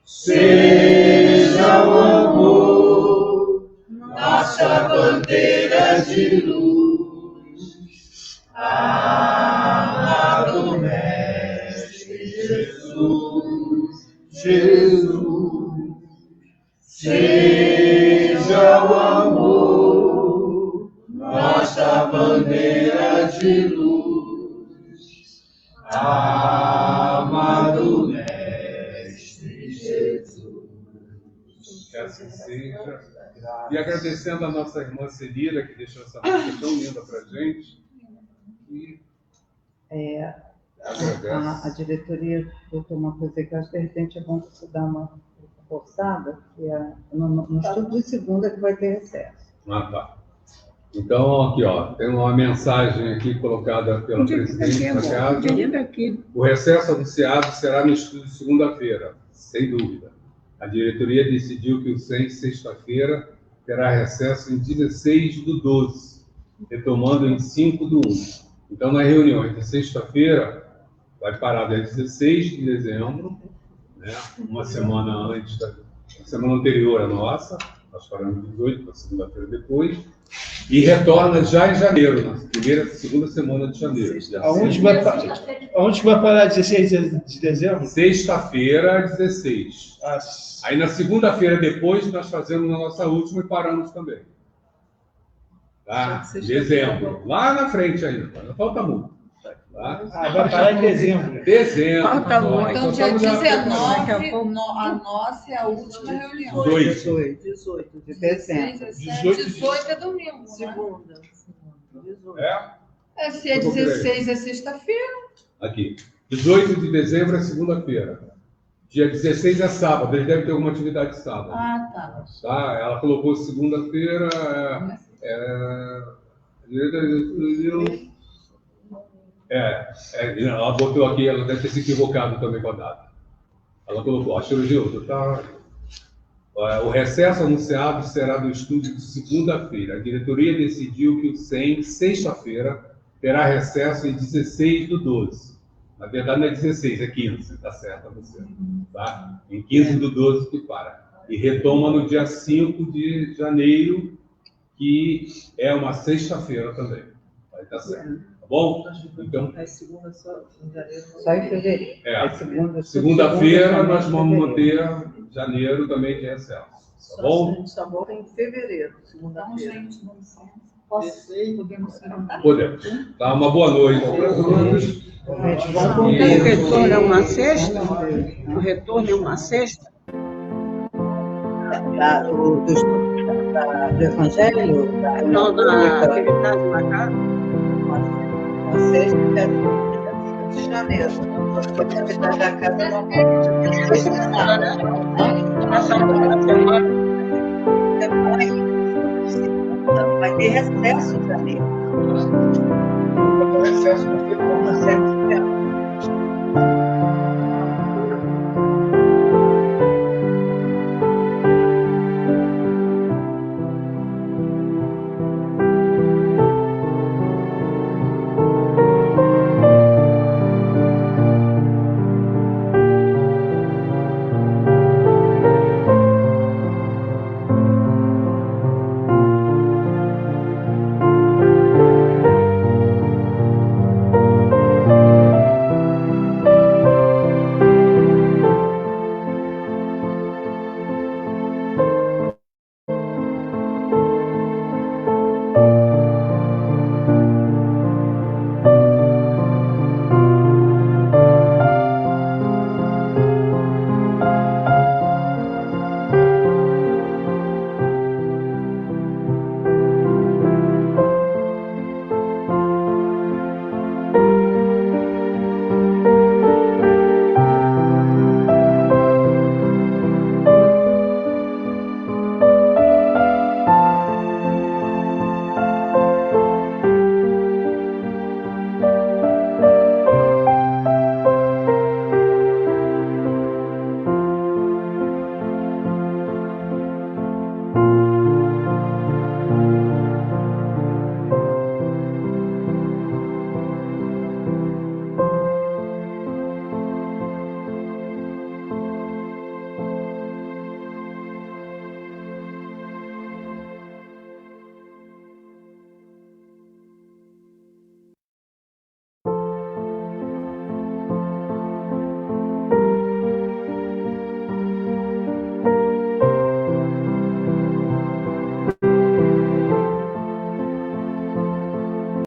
seja o amor, nossa bandeira de luz, amado Mestre Jesus, seja o amor, nossa bandeira de luz, amado Mestre Jesus. Que assim seja. E agradecendo a nossa irmã Celira, que deixou essa música tão linda para a gente. E A diretoria botou uma coisa que eu acho que de repente é bom você dar uma forçada, que é no estudo de segunda que vai ter recesso. Ah, tá. Então, aqui, ó, tem uma mensagem aqui colocada pela presidente da casa. O recesso anunciado será no estudo de segunda-feira, sem dúvida. A diretoria decidiu que o SEM, sexta-feira, terá recesso em 16/12, retomando em 5/1. Então, na reunião de sexta-feira, vai parar dia 16 de dezembro, né? Uma semana antes, semana anterior à nossa, nós paramos 18, para segunda-feira depois, e retorna já em janeiro, na segunda semana de janeiro. Aonde vai parar 16 de dezembro? Sexta-feira, 16. Ah, Aí na segunda-feira depois, nós fazemos a nossa última e paramos também. Tá? Dezembro. Lá na frente ainda, não falta muito. Tá? vai parar em dezembro. Dezembro. Falta só. muito. Então, Nós dia estamos já- 19, a nossa é a última reunião. 18 de dezembro. 18 é domingo, né? Segunda. Se é 16 é sexta-feira. Aqui. 18 de dezembro é segunda-feira. Dia 16 é sábado. Eles devem ter alguma atividade sábado. Ah, tá. Tá? Ela colocou segunda-feira. Ela botou aqui, ela deve ter se equivocado também com a data. Ela colocou, Gildo, tá? O recesso anunciado será do estudo de segunda-feira. A diretoria decidiu que o SEM, sexta-feira, terá recesso em 16/12. Na verdade, não é 16, é 15, tá certo você. Tá? Em 15/12 que para. E retoma no dia 5 de janeiro, que é uma sexta-feira também. Vai estar certo. Tá bom? Então, É segunda só em janeiro. Só em fevereiro. É. Segunda-feira segunda-feira também nós em vamos fevereiro. manter janeiro também de recesso. Tá bom? Só volta em fevereiro, Então, segunda-feira. gente, dá licença. Podemos sair. Podemos. Tá? Uma boa noite para todos. Gente, vão O com Deus. retorno é uma sexta? O retorno é uma sexta? Do Evangelho? Não, na atividade na casa? Uma sexta de janeiro. Porque a atividade da casa não Essa semana. vai ter recesso em janeiro. Recesso porque como recesso